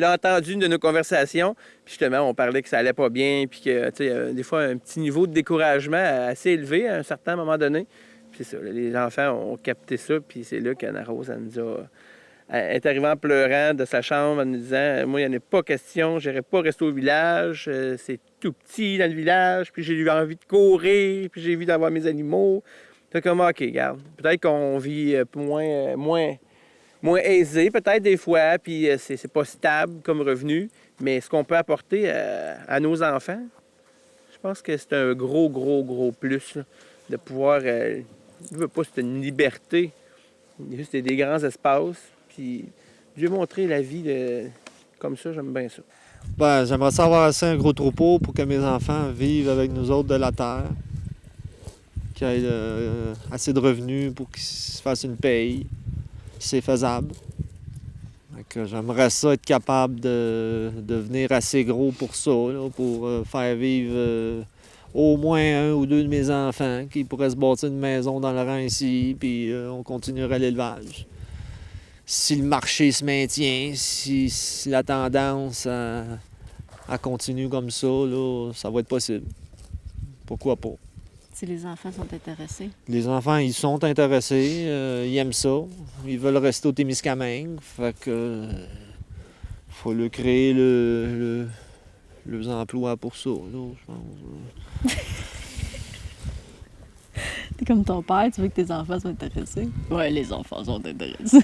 a entendu une de nos conversations, puis justement, on parlait que ça allait pas bien, puis que, tu sais, des fois, un petit niveau de découragement assez élevé à un certain moment donné. Puis c'est ça, les enfants ont capté ça, puis c'est là qu'Anna Rose, elle nous a... Elle est arrivée en pleurant de sa chambre en nous disant « Moi, il n'y en a pas question, je n'irai pas rester au village, c'est tout petit dans le village, puis j'ai eu envie de courir, puis j'ai envie d'avoir mes animaux. » Fait comme, OK, regarde, peut-être qu'on vit moins aisé, peut-être des fois, puis c'est pas stable comme revenu, mais ce qu'on peut apporter à nos enfants, je pense que c'est un gros plus, là, de pouvoir... je veux pas, c'est une liberté, juste des grands espaces. Puis, Dieu montrer la vie comme ça, j'aime bien ça. Ben, j'aimerais ça avoir assez un gros troupeau pour que mes enfants vivent avec nous autres de la terre. Qu'ils aient assez de revenus pour qu'ils se fassent une paye. C'est faisable. J'aimerais ça être capable de devenir assez gros pour ça, là, pour faire vivre au moins un ou deux de mes enfants qui pourraient se bâtir une maison dans le rang ici, puis on continuerait l'élevage. Si le marché se maintient, si la tendance à continue comme ça, là, ça va être possible. Pourquoi pas? Si les enfants sont intéressés. Les enfants, ils sont intéressés, ils aiment ça. Ils veulent rester au Témiscamingue. Fait que faut leur créer leurs emplois pour ça, là, je pense. T'es comme ton père, tu veux que tes enfants soient intéressés? Ouais, les enfants sont intéressés.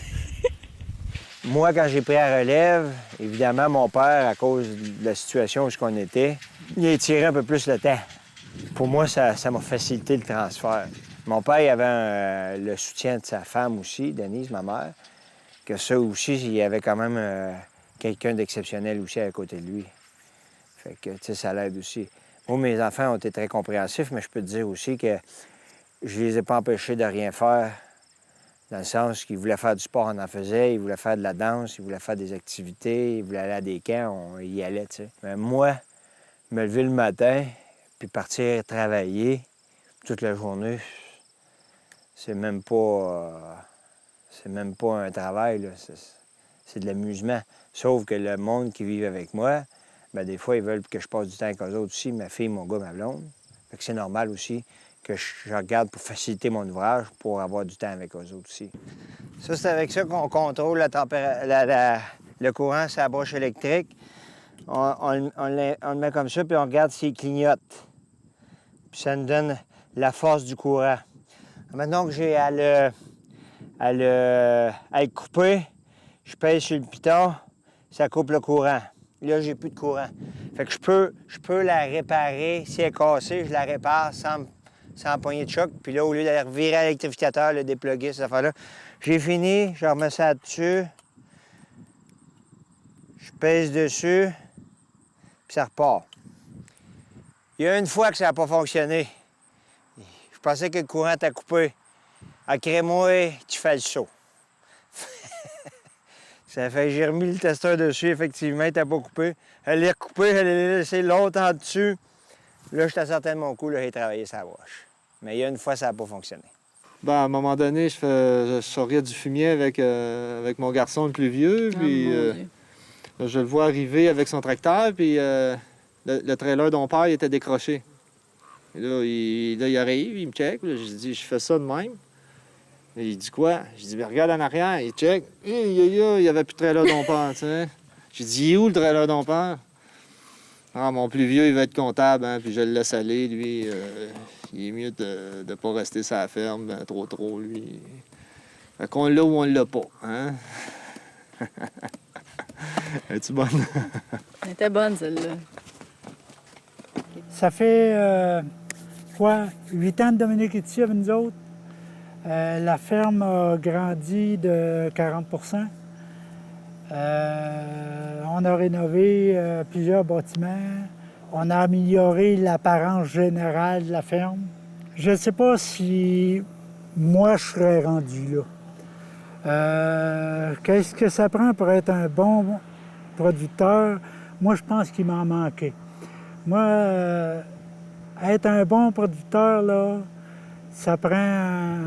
Moi, quand j'ai pris la relève, évidemment, mon père, à cause de la situation où on était, il a étiré un peu plus le temps. Pour moi, ça m'a facilité le transfert. Mon père, il avait le soutien de sa femme aussi, Denise, ma mère, que ça aussi, il y avait quand même quelqu'un d'exceptionnel aussi à côté de lui. Fait que, tu sais, ça l'aide aussi. Moi, mes enfants ont été très compréhensifs, mais je peux te dire aussi que je les ai pas empêchés de rien faire, dans le sens qu'ils voulaient faire du sport, on en faisait, ils voulaient faire de la danse, ils voulaient faire des activités, ils voulaient aller à des camps, on y allait, tu sais. Mais moi, me lever le matin, puis partir travailler toute la journée, c'est même pas un travail, là. C'est de l'amusement. Sauf que le monde qui vit avec moi, bien, des fois, ils veulent que je passe du temps avec eux autres aussi, ma fille, mon gars, ma blonde. Fait que c'est normal aussi que je regarde pour faciliter mon ouvrage, pour avoir du temps avec eux autres aussi. Ça, c'est avec ça qu'on contrôle le courant sur la broche électrique. On le met comme ça, puis on regarde s'il clignote. Puis ça nous donne la force du courant. Maintenant que j'ai à le couper, je pèse sur le piton, ça coupe le courant. Là, j'ai plus de courant. Fait que je peux la réparer. Si elle est cassée, je la répare sans poignée de choc. Puis là, au lieu d'aller virer à l'électrificateur, le dépluguer, cette affaire-là, j'ai fini, je remets ça dessus. Je pèse dessus, puis ça repart. Il y a une fois que ça n'a pas fonctionné. Je pensais que le courant t'a coupé. À crée-moi, tu fais le saut. Ça fait que j'ai remis le testeur dessus, effectivement, il n'était pas coupé. Elle l'a recoupé, elle l'a laissé longtemps dessus. Là, j'étais certain de mon coup, là, j'ai travaillé sa broche. Mais il y a une fois, ça n'a pas fonctionné. Ben, à un moment donné, je sortais du fumier avec mon garçon le plus vieux, puis je le vois arriver avec son tracteur, puis le trailer de mon père, il était décroché. Et là, il arrive, il me check, là, je dis, je fais ça de même. Et il dit quoi? Je dis, ben, regarde en arrière, il check. Il n'y avait plus de trailer de mon père, tu sais. J'ai dit, il est où le trailer de mon père? Ah, mon plus vieux, il va être comptable, hein, puis je le laisse aller, lui. Il est mieux de ne pas rester sur la ferme trop, lui. Fait qu'on l'a ou on l'a pas, hein? Es-tu bonne? Elle était bonne, celle-là. Ça fait, 8 ans de Dominique est ici avec nous autres. La ferme a grandi de 40 on a rénové plusieurs bâtiments. On a amélioré l'apparence générale de la ferme. Je ne sais pas si moi, je serais rendu là. Qu'est-ce que ça prend pour être un bon producteur? Moi, je pense qu'il m'en manquait. Moi, être un bon producteur, là, ça prend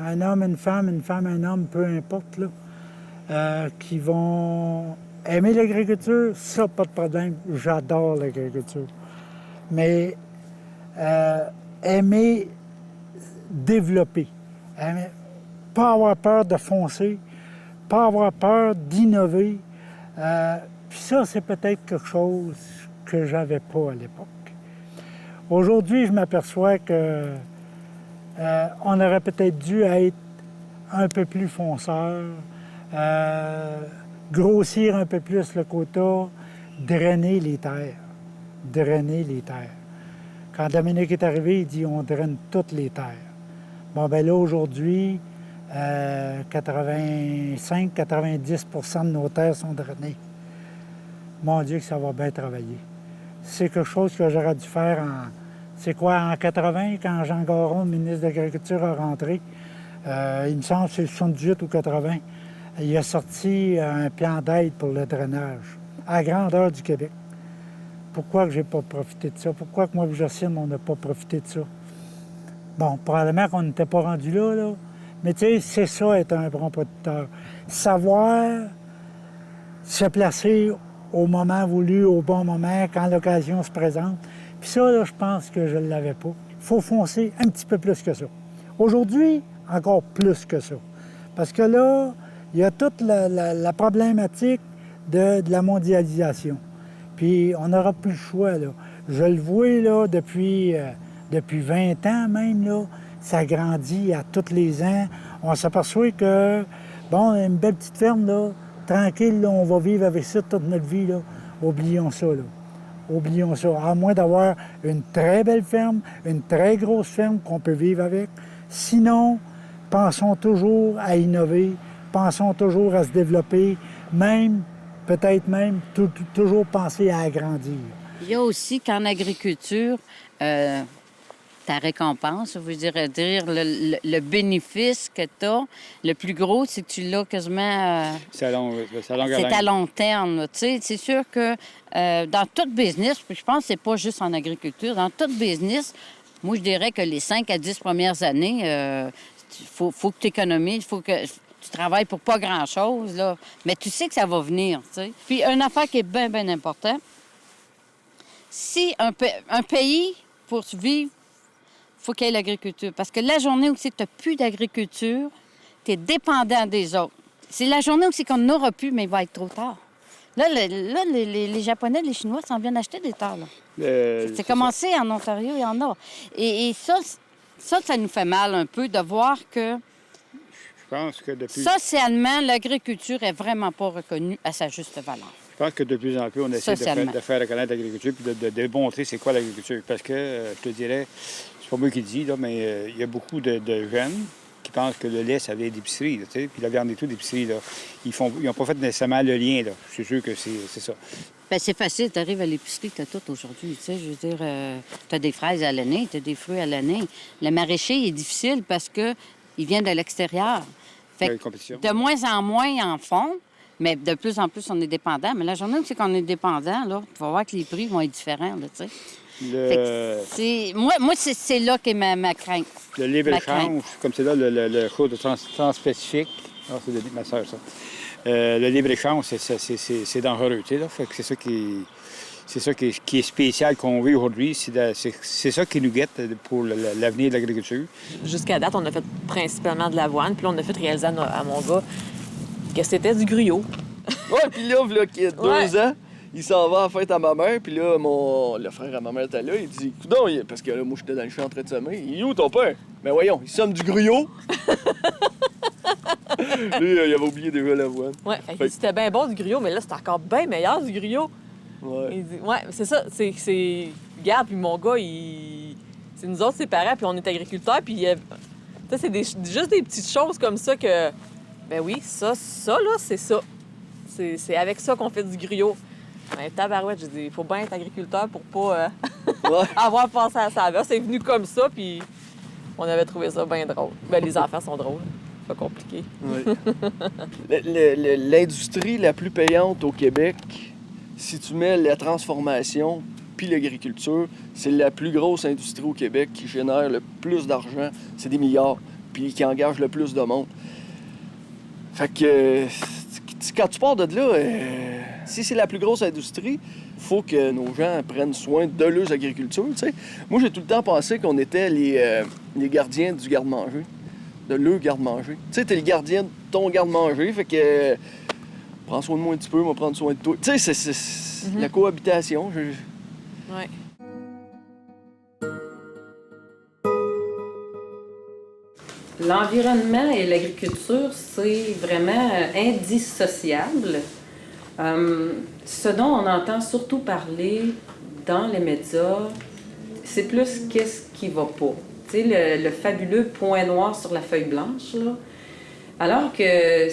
un homme, une femme, un homme, peu importe, là, qui vont aimer l'agriculture. Ça, pas de problème. J'adore l'agriculture. Mais aimer développer. Pas avoir peur de foncer. Pas avoir peur d'innover. Puis ça, c'est peut-être quelque chose que j'avais pas à l'époque. Aujourd'hui, je m'aperçois que on aurait peut-être dû être un peu plus fonceur, grossir un peu plus le quota, drainer les terres. Quand Dominique est arrivé, il dit on draine toutes les terres. Bon, ben là, aujourd'hui, 85-90 de nos terres sont drainées. Mon Dieu, que ça va bien travailler. C'est quelque chose que j'aurais dû faire en 80, quand Jean Garon, ministre de l'Agriculture, a rentré. Il me semble que c'est 78 ou 80. Il a sorti un plan d'aide pour le drainage, à la grandeur du Québec. Pourquoi que j'ai pas profité de ça? Pourquoi que moi et Jocelyne, on n'a pas profité de ça? Bon, probablement qu'on n'était pas rendu là. Mais tu sais, c'est ça, être un bon producteur. Savoir se placer au moment voulu, au bon moment, quand l'occasion se présente. Puis ça, là, je pense que je ne l'avais pas. Il faut foncer un petit peu plus que ça. Aujourd'hui, encore plus que ça. Parce que là, il y a toute la problématique de la mondialisation. Puis on n'aura plus le choix, là. Je le vois, là, depuis 20 ans même, là, ça grandit à tous les ans. On s'aperçoit que, bon, une belle petite ferme, là, tranquille, là, on va vivre avec ça toute notre vie, là. Oublions ça, là. Oublions ça. À moins d'avoir une très belle ferme, une très grosse ferme qu'on peut vivre avec. Sinon, pensons toujours à innover, pensons toujours à se développer, peut-être même, toujours penser à agrandir. Il y a aussi qu'en agriculture, ta récompense, je veux dire le bénéfice que tu as, le plus gros, c'est que tu l'as quasiment... c'est à long terme. Tu sais, c'est sûr que dans tout business, puis je pense que c'est pas juste en agriculture, dans tout business, moi, je dirais que les 5 à 10 premières années, faut que tu économises, il faut que tu travailles pour pas grand-chose, là. Mais tu sais que ça va venir, tu sais. Puis, une affaire qui est bien, bien importante, si un pays, pour vivre, il faut qu'il y ait l'agriculture. Parce que la journée où tu n'as plus d'agriculture, tu es dépendant des autres. C'est la journée où c'est qu'on n'aura plus, mais il va être trop tard. Là, les Japonais, les Chinois s'en viennent acheter des terres, là. C'est commencé en Ontario, il y en a. Et ça nous fait mal un peu de voir que je pense que depuis... socialement, l'agriculture est vraiment pas reconnue à sa juste valeur. Je pense que de plus en plus, on essaie de faire reconnaître l'agriculture puis de démontrer c'est quoi l'agriculture. Parce que, je te dirais, c'est pas moi qui le dis, là, mais il y a beaucoup de jeunes qui pensent que le lait, ça vient d'épicerie, tu sais, puis la viande et tout d'épicerie, là. Ils n'ont pas fait nécessairement le lien, là. Je suis sûr que c'est ça. Bien, c'est facile, tu arrives à l'épicerie, tu as tout aujourd'hui, tu sais, je veux dire, tu as des fraises à l'année, tu as des fruits à l'année. Le maraîcher est difficile parce que il vient de l'extérieur. Fait que de moins en moins en font, Mais de plus en plus, on est dépendant. Mais la journée où c'est qu'on est dépendant, là, tu vas voir que les prix vont être différents, là, tu sais. Moi, c'est là qu'est ma crainte. Le libre-échange, comme c'est là le cours de Trans-Pacifique. Ah, c'est de ma soeur, ça. Le libre-échange, c'est dangereux, tu sais, là. Fait que c'est ça qui est spécial qu'on vit aujourd'hui. C'est ça qui nous guette pour l'avenir de l'agriculture. Jusqu'à date, on a fait principalement de l'avoine, puis là, on a fait réaliser à mon gars que c'était du gruau. Ouais, puis là, il y a 2 ans, il s'en va en fête à ma mère, puis là, le frère à ma mère était là, il dit, coudonc, parce que là, moi, j'étais dans le champ en train de semer. Il est où ton père? Mais voyons, il somme du gruau. Lui, il avait oublié déjà l'avoine. Ouais, c'était bien bon du gruau, mais là, c'est encore bien meilleur du gruau. Ouais. Il dit, ouais, c'est ça, regarde, puis mon gars, c'est nous autres, ses parents, puis on est agriculteurs, puis c'est juste des petites choses comme ça que, ben oui, ça, là, c'est ça. C'est avec ça qu'on fait du gruau. Mais tabarouette, je dis, il faut bien être agriculteur pour pas avoir pensé à ça. C'est venu comme ça, puis on avait trouvé ça bien drôle. Ben, les enfants sont drôles. C'est pas compliqué. Oui. L'industrie la plus payante au Québec, si tu mets la transformation puis l'agriculture, c'est la plus grosse industrie au Québec qui génère le plus d'argent. C'est des milliards, puis qui engage le plus de monde. Fait que quand tu pars de là, si c'est la plus grosse industrie, il faut que nos gens prennent soin de leurs agricultures. T'sais. Moi, j'ai tout le temps pensé qu'on était les gardiens du garde-manger, de leur garde-manger. Tu sais, t'es le gardien de ton garde-manger, fait que prends soin de moi un petit peu, moi prendre soin de toi. Tu sais, c'est la cohabitation. Ouais. L'environnement et l'agriculture, c'est vraiment indissociable. Ce dont on entend surtout parler dans les médias, c'est plus qu'est-ce qui va pas. Tu sais, le fabuleux point noir sur la feuille blanche, là. Alors que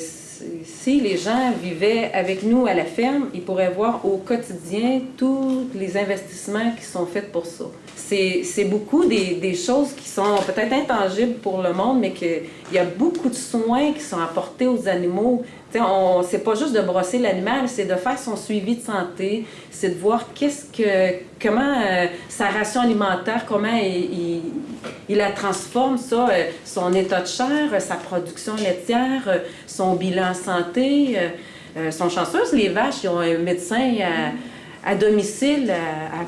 si les gens vivaient avec nous à la ferme, ils pourraient voir au quotidien tous les investissements qui sont faits pour ça. C'est beaucoup des choses qui sont peut-être intangibles pour le monde, mais qu'il y a beaucoup de soins qui sont apportés aux animaux. C'est pas juste de brosser l'animal, c'est de faire son suivi de santé, c'est de voir comment sa ration alimentaire, comment il la transforme, ça, son état de chair, sa production laitière, son bilan santé. Sont chanceuses, les vaches, ils ont un médecin à domicile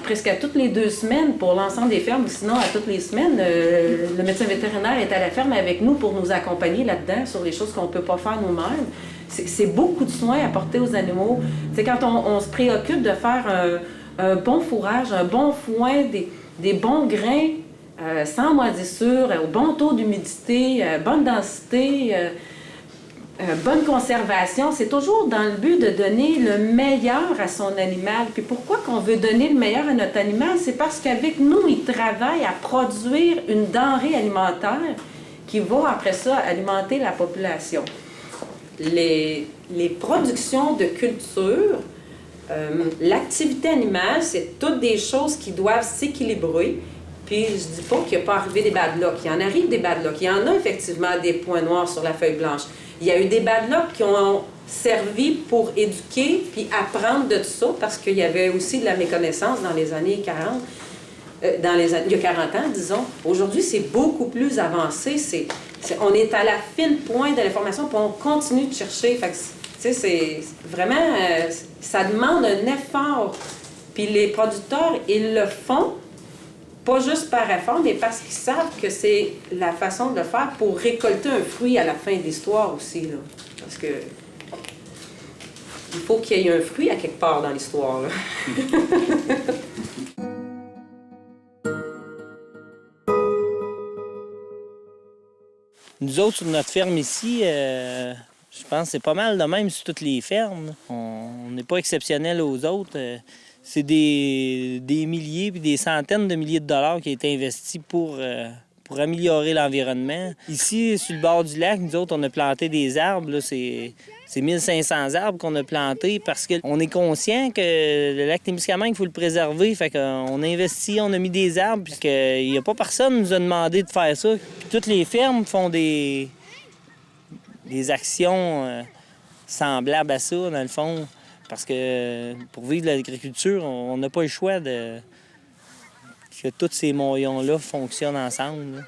presque à toutes les 2 semaines pour l'ensemble des fermes, ou sinon à toutes les semaines. Le médecin vétérinaire est à la ferme avec nous pour nous accompagner là-dedans sur les choses qu'on ne peut pas faire nous-mêmes. C'est beaucoup de soins apportés aux animaux. C'est quand on se préoccupe de faire un bon fourrage, un bon foin, des bons grains, sans moisissure, au bon taux d'humidité, bonne densité, bonne conservation, c'est toujours dans le but de donner le meilleur à son animal. Puis pourquoi qu'on veut donner le meilleur à notre animal? C'est parce qu'avec nous, il travaille à produire une denrée alimentaire qui va, après ça, alimenter la population. Les productions de culture, l'activité animale, c'est toutes des choses qui doivent s'équilibrer. Puis je dis pas qu'il n'y a pas arrivé des bad luck. Il y en arrive des bad luck. Il y en a effectivement des points noirs sur la feuille blanche. Il y a eu des bad luck qui ont servi pour éduquer puis apprendre de tout ça, parce qu'il y avait aussi de la méconnaissance dans les années 40. Il y a 40 ans, disons. Aujourd'hui, c'est beaucoup plus avancé. On est à la fine pointe de l'information, puis on continue de chercher. Fait que, c'est vraiment... ça demande un effort. Puis les producteurs, ils le font, pas juste par effort, mais parce qu'ils savent que c'est la façon de le faire pour récolter un fruit à la fin de l'histoire aussi, là. Parce que... il faut qu'il y ait un fruit à quelque part dans l'histoire, là. Nous autres, sur notre ferme ici, je pense que c'est pas mal de même sur toutes les fermes. On n'est pas exceptionnel aux autres. C'est des milliers puis des centaines de milliers de dollars qui ont été investis pour améliorer l'environnement. Ici, sur le bord du lac, nous autres, on a planté des arbres. Là, c'est 1500 arbres qu'on a plantés parce qu'on est conscient que le lac Témiscamingue, il faut le préserver. Fait qu'on a investi, on a mis des arbres, puisqu'il n'y a pas personne qui nous a demandé de faire ça. Puis toutes les fermes font des actions semblable à ça, dans le fond. Parce que pour vivre de l'agriculture, on n'a pas le choix de que tous ces moyens-là fonctionnent ensemble. Là.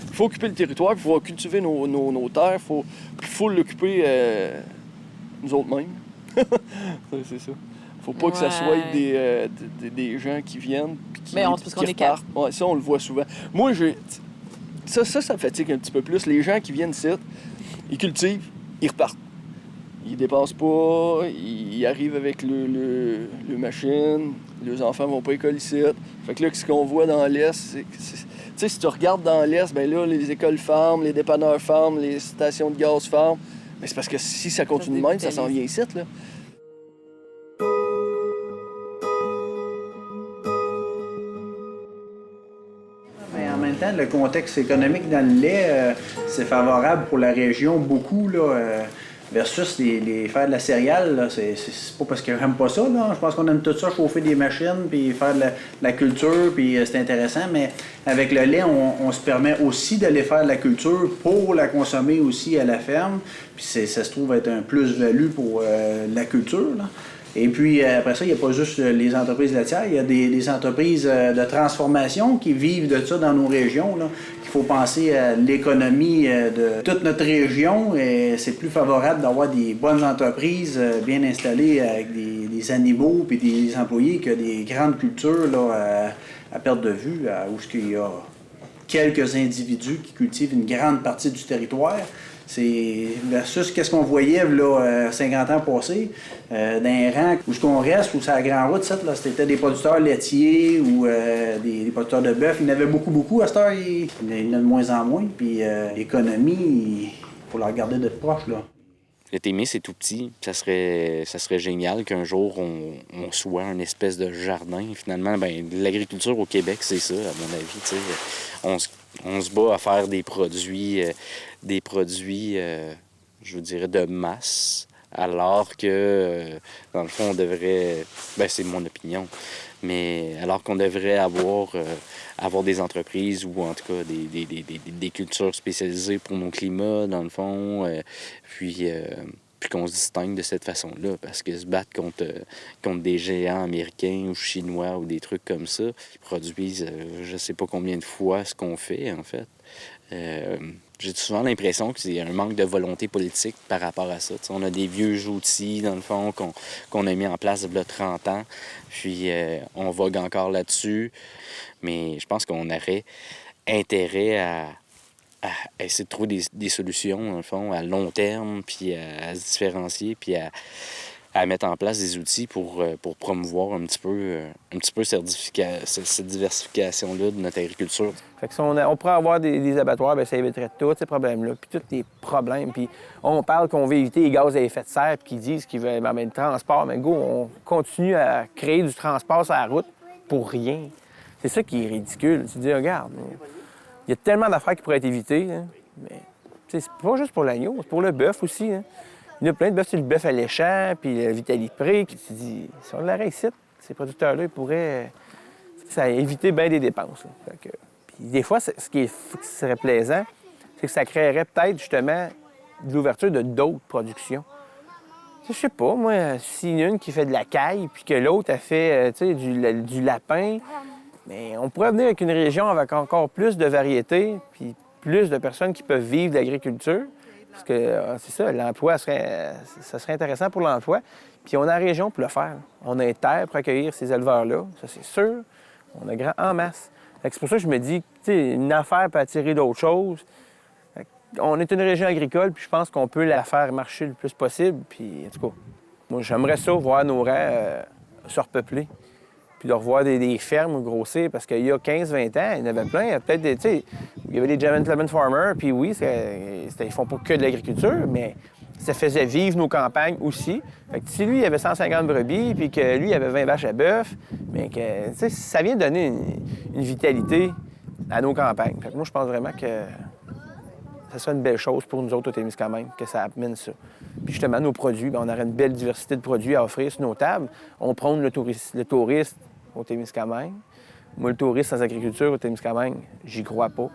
Il faut occuper le territoire, il faut cultiver nos terres, il faut l'occuper nous autres mêmes. C'est ça. Faut pas que ça soit des gens qui viennent puis qui, parce qu'on est quatre. Ouais, ça, on le voit souvent. Moi, ça me fatigue un petit peu plus. Les gens qui viennent ici, ils cultivent, ils repartent. Ils dépensent pas, ils arrivent avec le machine, les enfants vont pas à l'école ici. Fait que là, ce qu'on voit dans l'Est, tu sais, si tu regardes dans l'Est, ben là, les écoles ferment, les dépanneurs ferment, les stations de gaz ferment. Mais c'est parce que si ça continue de même, ça s'en vient ici, là. Mais en même temps, le contexte économique dans le lait, c'est favorable pour la région beaucoup, là, versus faire de la céréale. Là, c'est pas parce que j'aime pas ça. Là. Je pense qu'on aime tout ça, chauffer des machines, puis faire de la culture, puis c'est intéressant. Mais avec le lait, on se permet aussi d'aller faire de la culture pour la consommer aussi à la ferme. Puis ça se trouve être un plus-value pour la culture. Là. Et puis, après ça, il n'y a pas juste les entreprises laitières, il y a des entreprises de transformation qui vivent de ça dans nos régions. Là. Il faut penser à l'économie de toute notre région et c'est plus favorable d'avoir des bonnes entreprises bien installées avec des animaux et des employés que des grandes cultures là, à perte de vue, où il y a quelques individus qui cultivent une grande partie du territoire. C'est versus qu'est-ce qu'on voyait là, 50 ans passés, d'un rang où ce qu'on reste, où c'est à la grande route, là, c'était des producteurs laitiers ou des producteurs de bœuf. Il y en avait beaucoup. À cette heure, il y en a de moins en moins. Puis l'économie, il faut la regarder de proche. Là. Le Témis, c'est tout petit. Ça serait génial qu'un jour, on soit une espèce de jardin. Finalement, l'agriculture au Québec, c'est ça, à mon avis. T'sais. On se bat à faire des produits, je vous dirais, de masse, alors que, dans le fond, on devrait... c'est mon opinion, mais alors qu'on devrait avoir des entreprises ou, en tout cas, des cultures spécialisées pour nos climats, dans le fond, puis qu'on se distingue de cette façon-là, parce que se battre contre des géants américains ou chinois ou des trucs comme ça, qui produisent je sais pas combien de fois ce qu'on fait, en fait. J'ai souvent l'impression qu'il y a un manque de volonté politique par rapport à ça. T'sais, on a des vieux outils, dans le fond, qu'on a mis en place il y a 30 ans, puis on vogue encore là-dessus, mais je pense qu'on aurait intérêt à essayer de trouver des solutions, dans le fond, à long terme, puis à se différencier, puis à mettre en place des outils pour promouvoir un petit peu cette diversification-là de notre agriculture. Fait que si on pourrait avoir des abattoirs, ça éviterait tous ces problèmes-là, puis tous les problèmes. Puis on parle qu'on veut éviter les gaz à effet de serre, puis qu'ils disent qu'ils veulent le transport, mais on continue à créer du transport sur la route pour rien. C'est ça qui est ridicule. Tu te dis, regarde, il y a tellement d'affaires qui pourraient être évitées, hein, mais c'est pas juste pour l'agneau, c'est pour le bœuf aussi. Hein. Il y en a plein de bœufs, c'est le bœuf alléchant, puis le Vitalipré, qui tu dis, si on l'arrête ici, ces producteurs-là, ils pourraient éviter bien des dépenses. Puis des fois, ce qui serait plaisant, c'est que ça créerait peut-être justement de l'ouverture de d'autres productions. Je sais pas, moi, s'il y en a une qui fait de la caille, puis que l'autre a fait du lapin, mais on pourrait venir avec une région avec encore plus de variétés, puis plus de personnes qui peuvent vivre de l'agriculture. Parce que c'est ça, l'emploi, ça serait intéressant pour l'emploi. Puis on a la région pour le faire. On a une terre pour accueillir ces éleveurs-là, ça c'est sûr. On a grand en masse. C'est pour ça que je me dis, une affaire peut attirer d'autres choses. On est une région agricole, puis je pense qu'on peut la faire marcher le plus possible. Puis en tout cas, moi j'aimerais ça, voir nos rangs se repeupler. Puis de revoir des fermes grossir, parce qu'il y a 15-20 ans, il y en avait plein. Il y avait peut-être il y avait des gentleman farmers, puis oui, ils font pas que de l'agriculture, mais ça faisait vivre nos campagnes aussi. Fait que si lui, il avait 150 brebis, puis que lui, il avait 20 vaches à bœuf, mais que, ça vient donner une vitalité à nos campagnes. Fait que moi, je pense vraiment que ça serait une belle chose pour nous autres au Témiscamingue, que ça amène ça. Puis justement, nos produits, on aurait une belle diversité de produits à offrir sur nos tables. On prône le touriste au Témiscamingue. Moi, le touriste sans agriculture au Témiscamingue, j'y crois pas.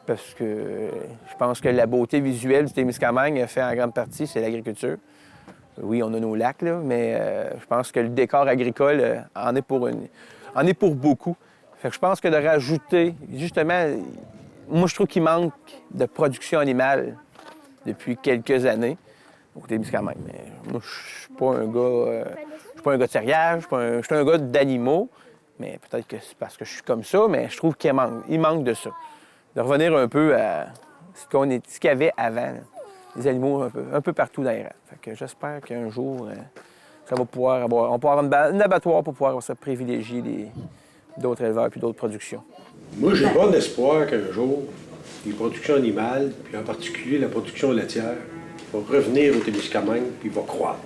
parce que je pense que la beauté visuelle du Témiscamingue fait en grande partie, c'est l'agriculture. Oui, on a nos lacs, là, mais je pense que le décor agricole en est pour beaucoup. Fait que je pense que de rajouter, justement, moi, je trouve qu'il manque de production animale depuis quelques années au Témiscamingue. Mais moi, je suis pas un gars de serrage, je suis un gars d'animaux, mais peut-être que c'est parce que je suis comme ça, mais je trouve qu'il manque de ça. De revenir un peu à ce qu'il y avait avant, là. Les animaux un peu partout dans les rangs. Fait que j'espère qu'un jour, on va pouvoir avoir un abattoir pour pouvoir se privilégier d'autres éleveurs puis d'autres productions. Moi, j'ai bon espoir qu'un jour, les productions animales, puis en particulier la production laitière, va revenir au Témiscamingue puis va croître.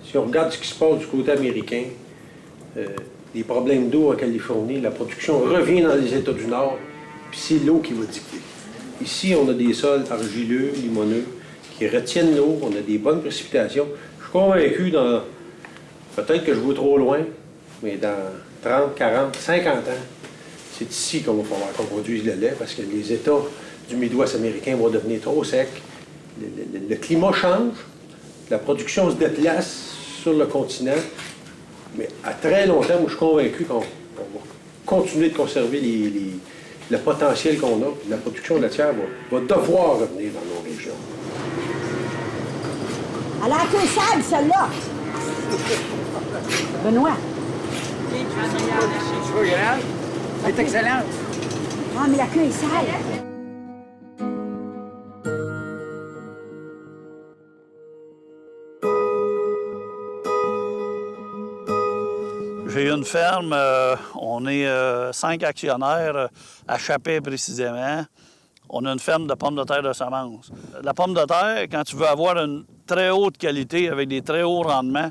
Si on regarde ce qui se passe du côté américain, les problèmes d'eau en Californie, la production revient dans les États du Nord, puis c'est l'eau qui va dicter. Ici, on a des sols argileux, limoneux, qui retiennent l'eau, on a des bonnes précipitations. Je suis convaincu peut-être que je vais trop loin, mais dans 30, 40, 50 ans, c'est ici qu'on va falloir qu'on produise le lait, parce que les États du Midwest américain vont devenir trop secs. Le climat change, la production se déplace sur le continent, mais à très long terme, je suis convaincu qu'on va continuer de conserver le potentiel qu'on a. La production laitière va devoir revenir dans nos régions. Elle a la queue sale, celle-là! Benoît! Tu veux, grave? Elle est excellente. Ah, mais la queue est sale! J'ai une ferme, on est 5 actionnaires à Chappé précisément. On a une ferme de pommes de terre de semences. La pomme de terre, quand tu veux avoir une très haute qualité avec des très hauts rendements,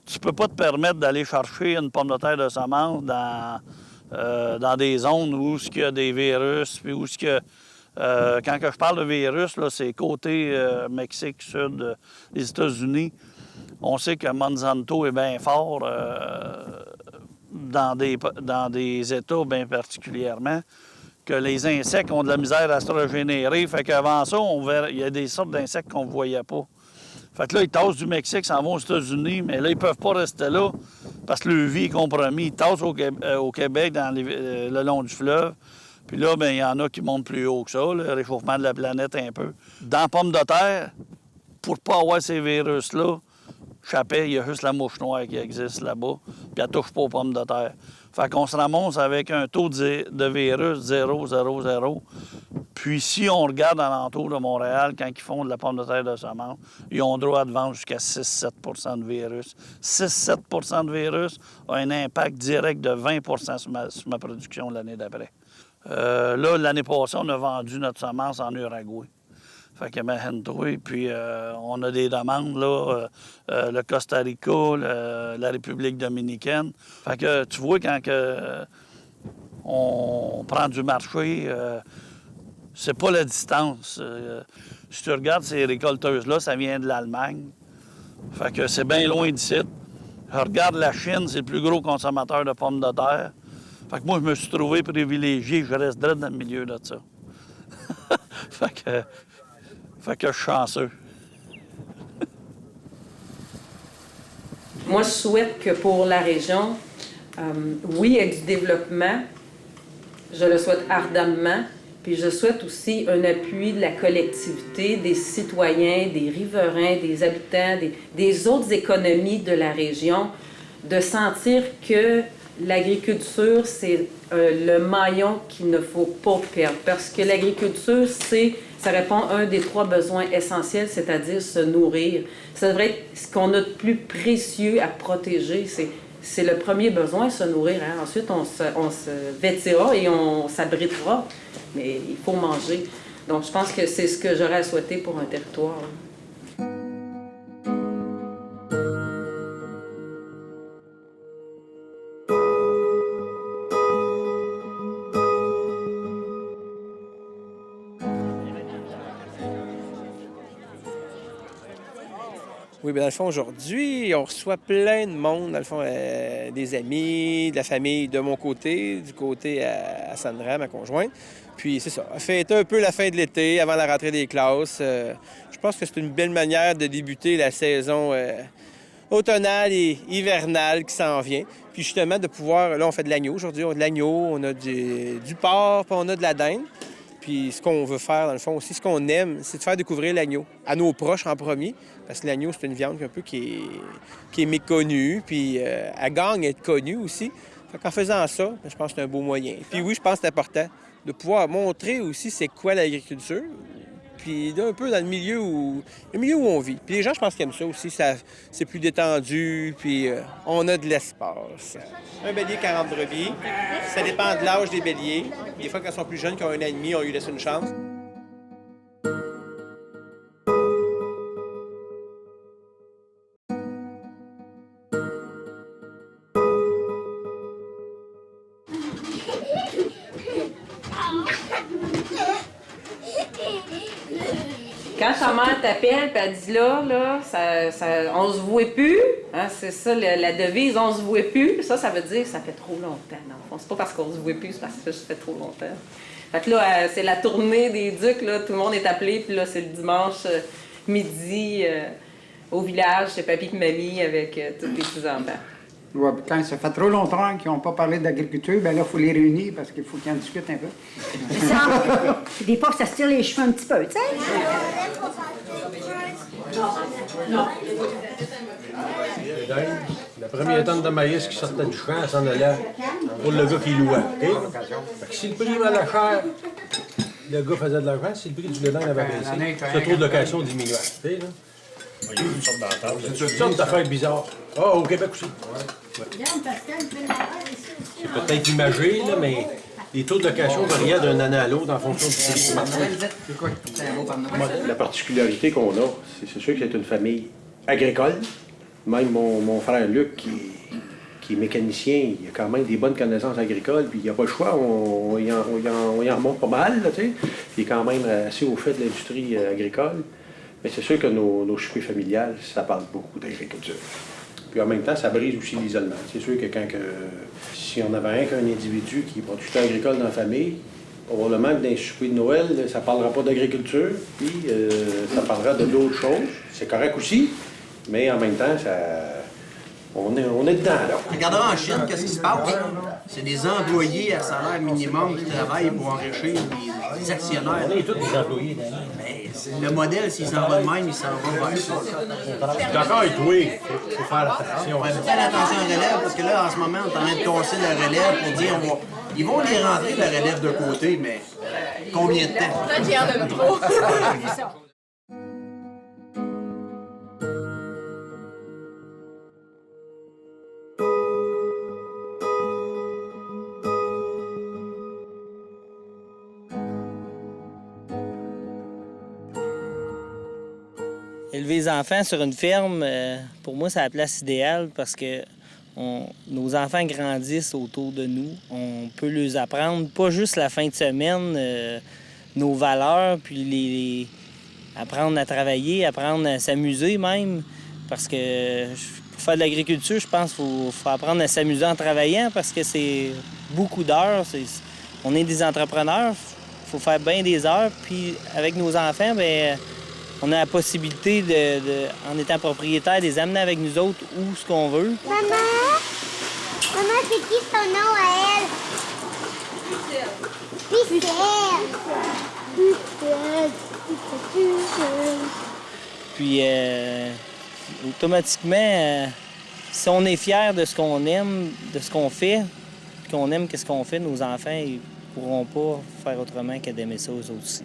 tu peux pas te permettre d'aller chercher une pomme de terre de semences dans des zones où il y a des virus, puis où quand je parle de virus, c'est côté Mexique, sud des États-Unis. On sait que Monsanto est bien fort dans des États bien particulièrement, que les insectes ont de la misère à se régénérer. Fait qu'avant ça, il y a des sortes d'insectes qu'on ne voyait pas. Fait que là, ils tassent du Mexique, s'en vont aux États-Unis, mais là, ils ne peuvent pas rester là parce que leur vie est compromise. Ils tassent au Québec, le long du fleuve. Puis là, bien, il y en a qui montent plus haut que ça, le réchauffement de la planète un peu. Dans la pomme de terre, pour ne pas avoir ces virus-là, Chappé, il y a juste la mouche noire qui existe là-bas, puis elle ne touche pas aux pommes de terre. Fait qu'on se ramasse avec un taux de virus 0,00. Puis si on regarde alentour de Montréal, quand ils font de la pomme de terre de semence, ils ont droit de vendre jusqu'à 6-7 de virus. 6-7 de virus a un impact direct de 20 sur ma production l'année d'après. Là, l'année passée, on a vendu notre semence en Uruguay. Fait que puis on a des demandes, là, le Costa Rica, la République dominicaine. Fait que tu vois, quand on prend du marché, c'est pas la distance. Si tu regardes ces récolteuses-là, ça vient de l'Allemagne. Fait que c'est bien loin d'ici. Je regarde la Chine, c'est le plus gros consommateur de pommes de terre. Fait que moi, je me suis trouvé privilégié, je reste direct dans le milieu de ça. Fait que je suis chanceux. Moi, je souhaite que pour la région, oui, il y a du développement. Je le souhaite ardemment. Puis je souhaite aussi un appui de la collectivité, des citoyens, des riverains, des habitants, des autres économies de la région, de sentir que l'agriculture, c'est le maillon qu'il ne faut pas perdre. Parce que l'agriculture, ça répond à un des 3 besoins essentiels, c'est-à-dire se nourrir. Ça devrait être ce qu'on a de plus précieux à protéger. C'est le premier besoin, se nourrir. Hein? Ensuite, on se vêtira et on s'abritera. Mais il faut manger. Donc, je pense que c'est ce que j'aurais à souhaiter pour un territoire. Oui, bien dans le fond, aujourd'hui, on reçoit plein de monde, dans le fond, des amis, de la famille de mon côté, du côté à Sandra, ma conjointe. Puis c'est ça, fêter un peu la fin de l'été avant la rentrée des classes. Je pense que c'est une belle manière de débuter la saison automnale et hivernale qui s'en vient. Puis justement, de pouvoir... Là, on fait de l'agneau aujourd'hui. On a de l'agneau, on a du porc, puis on a de la dinde. Puis ce qu'on veut faire, dans le fond aussi, ce qu'on aime, c'est de faire découvrir l'agneau à nos proches en premier. Parce que l'agneau, c'est une viande un peu qui est méconnue, puis elle gagne à être connue aussi. Fait qu'en faisant ça, je pense que c'est un beau moyen. Puis oui, je pense que c'est important de pouvoir montrer aussi c'est quoi l'agriculture, puis un peu dans le milieu où on vit. Puis les gens, je pense qu'ils aiment ça aussi. C'est plus détendu, puis on a de l'espace. Un bélier, 40 brebis. Ça dépend de l'âge des béliers. Des fois, quand ils sont plus jeunes, qui ont 1 an et demi, on lui laisse une chance. Quand ta mère t'appelle et elle dit là, on se voit plus, hein, c'est ça la devise, on se voit plus, ça veut dire ça fait trop longtemps. Non, c'est pas parce qu'on se voit plus, c'est parce que ça fait trop longtemps. Fait que là, c'est la tournée des Ducs, là, tout le monde est appelé, puis là, c'est le dimanche midi au village, chez papy et mamie avec tous les petits-enfants. Ouais, quand ça fait trop longtemps qu'ils n'ont pas parlé d'agriculture, bien là, il faut les réunir parce qu'il faut qu'ils en discutent un peu. C'est ça. Des fois, ça se tire les cheveux un petit peu, tu sais. Non. La première tonne de maïs qui sortait du champ, elle s'en allait pour le gars qui louait. Okay? Fait que si le prix valait cher, le gars faisait de l'argent. Si le prix du lait avait baissé, le taux de location diminuait. Okay, là? Il y a une sorte d'entente. C'est une sorte d'affaire bizarre. Ah, au Québec aussi. Ouais. C'est peut-être imagé, là, mais les taux de location variaient d'un an à l'autre en fonction du prix. La particularité qu'on a, c'est sûr que c'est une famille agricole. Même mon frère Luc, qui est mécanicien, il a quand même des bonnes connaissances agricoles, puis il n'a pas le choix, on y en remonte pas mal, là, tu sais. Il est quand même assez au fait de l'industrie agricole. Mais c'est sûr que nos soupers familiales, ça parle beaucoup d'agriculture. Puis en même temps, ça brise aussi l'isolement. C'est sûr que si on avait qu'un individu qui est producteur agricole dans la famille, probablement que dans les soupers de Noël, ça ne parlera pas d'agriculture, puis ça parlera de d'autres choses. C'est correct aussi, mais en même temps, on est dedans, là. Regardons en Chine, qu'est-ce qui se passe? C'est des employés à salaire minimum qui travaillent pour enrichir les actionnaires. On est tous des employés, mais le modèle, s'il s'en va de même, il s'en va vers ça. Je suis d'accord avec toi. Il faut faire attention. Ouais, faire attention aux relèves, parce que là, en ce moment, on est en train de casser la relève pour dire ils vont les rentrer, la relève de côté, mais combien de temps? Peut-être qu'il y en a trop. Élever les enfants sur une ferme, pour moi, c'est la place idéale parce que nos enfants grandissent autour de nous. On peut leur apprendre, pas juste la fin de semaine, nos valeurs, puis apprendre à travailler, apprendre à s'amuser même. Parce que pour faire de l'agriculture, je pense qu'il faut apprendre à s'amuser en travaillant parce que c'est beaucoup d'heures. On est des entrepreneurs, il faut faire bien des heures. Puis avec nos enfants, bien, on a la possibilité, en étant propriétaire, de les amener avec nous autres où ce qu'on veut. Maman, c'est qui son nom à elle? Puis, automatiquement, si on est fier de ce qu'on aime, de ce qu'on fait, puis qu'on aime ce qu'on fait, nos enfants, ils pourront pas faire autrement que d'aimer ça eux autres aussi.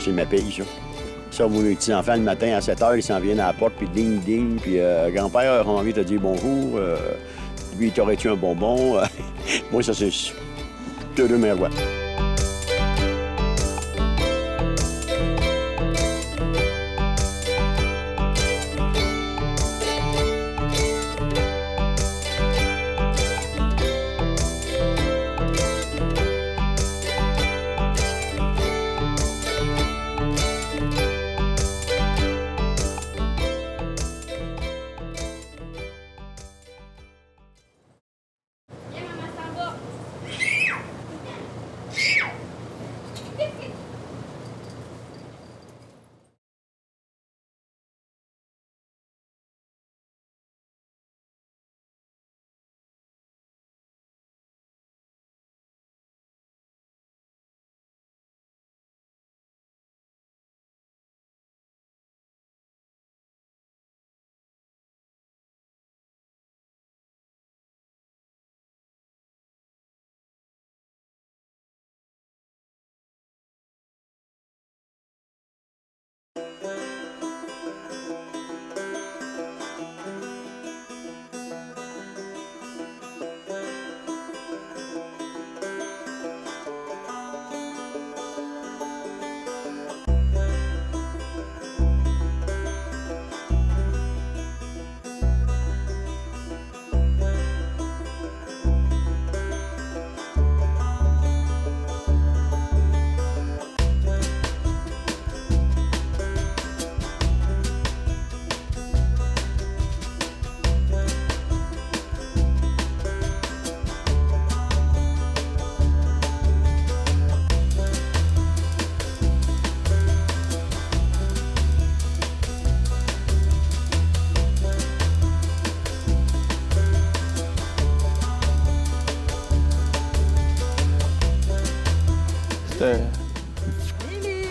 C'est ma paye, ça. Ça, moi, mes petits-enfants, le matin, à 7 h, ils s'en viennent à la porte, puis ding, ding, puis grand-père a envie de te dire bonjour, lui, t'aurais-tu un bonbon? Moi, ça, c'est deux merveilles.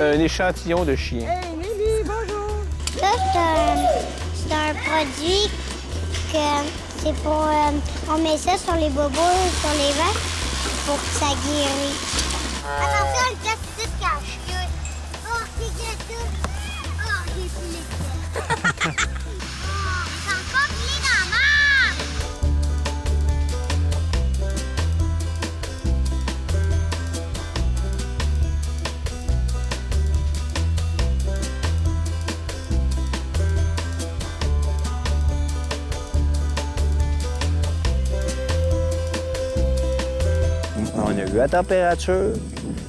Un échantillon de chien. Hey, Lily, bonjour! Ça, c'est un produit que c'est pour... on met ça sur les bobos, sur les vaches, pour que ça guérisse. Attention, le plastique cache. Oh, c'est gâteau! Oh, j'ai filé ça. Oh, c'est encore filé dans la marde! On a vu la température.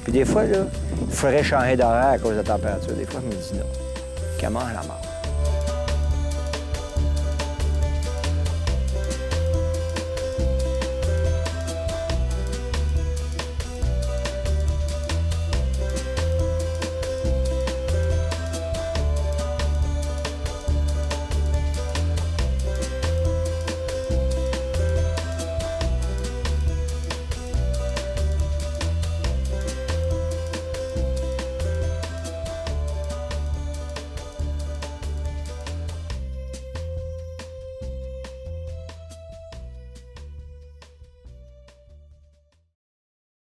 Puis des fois, là, il faudrait changer d'horaire à cause de la température. Des fois, je me dis non. Comment la mort?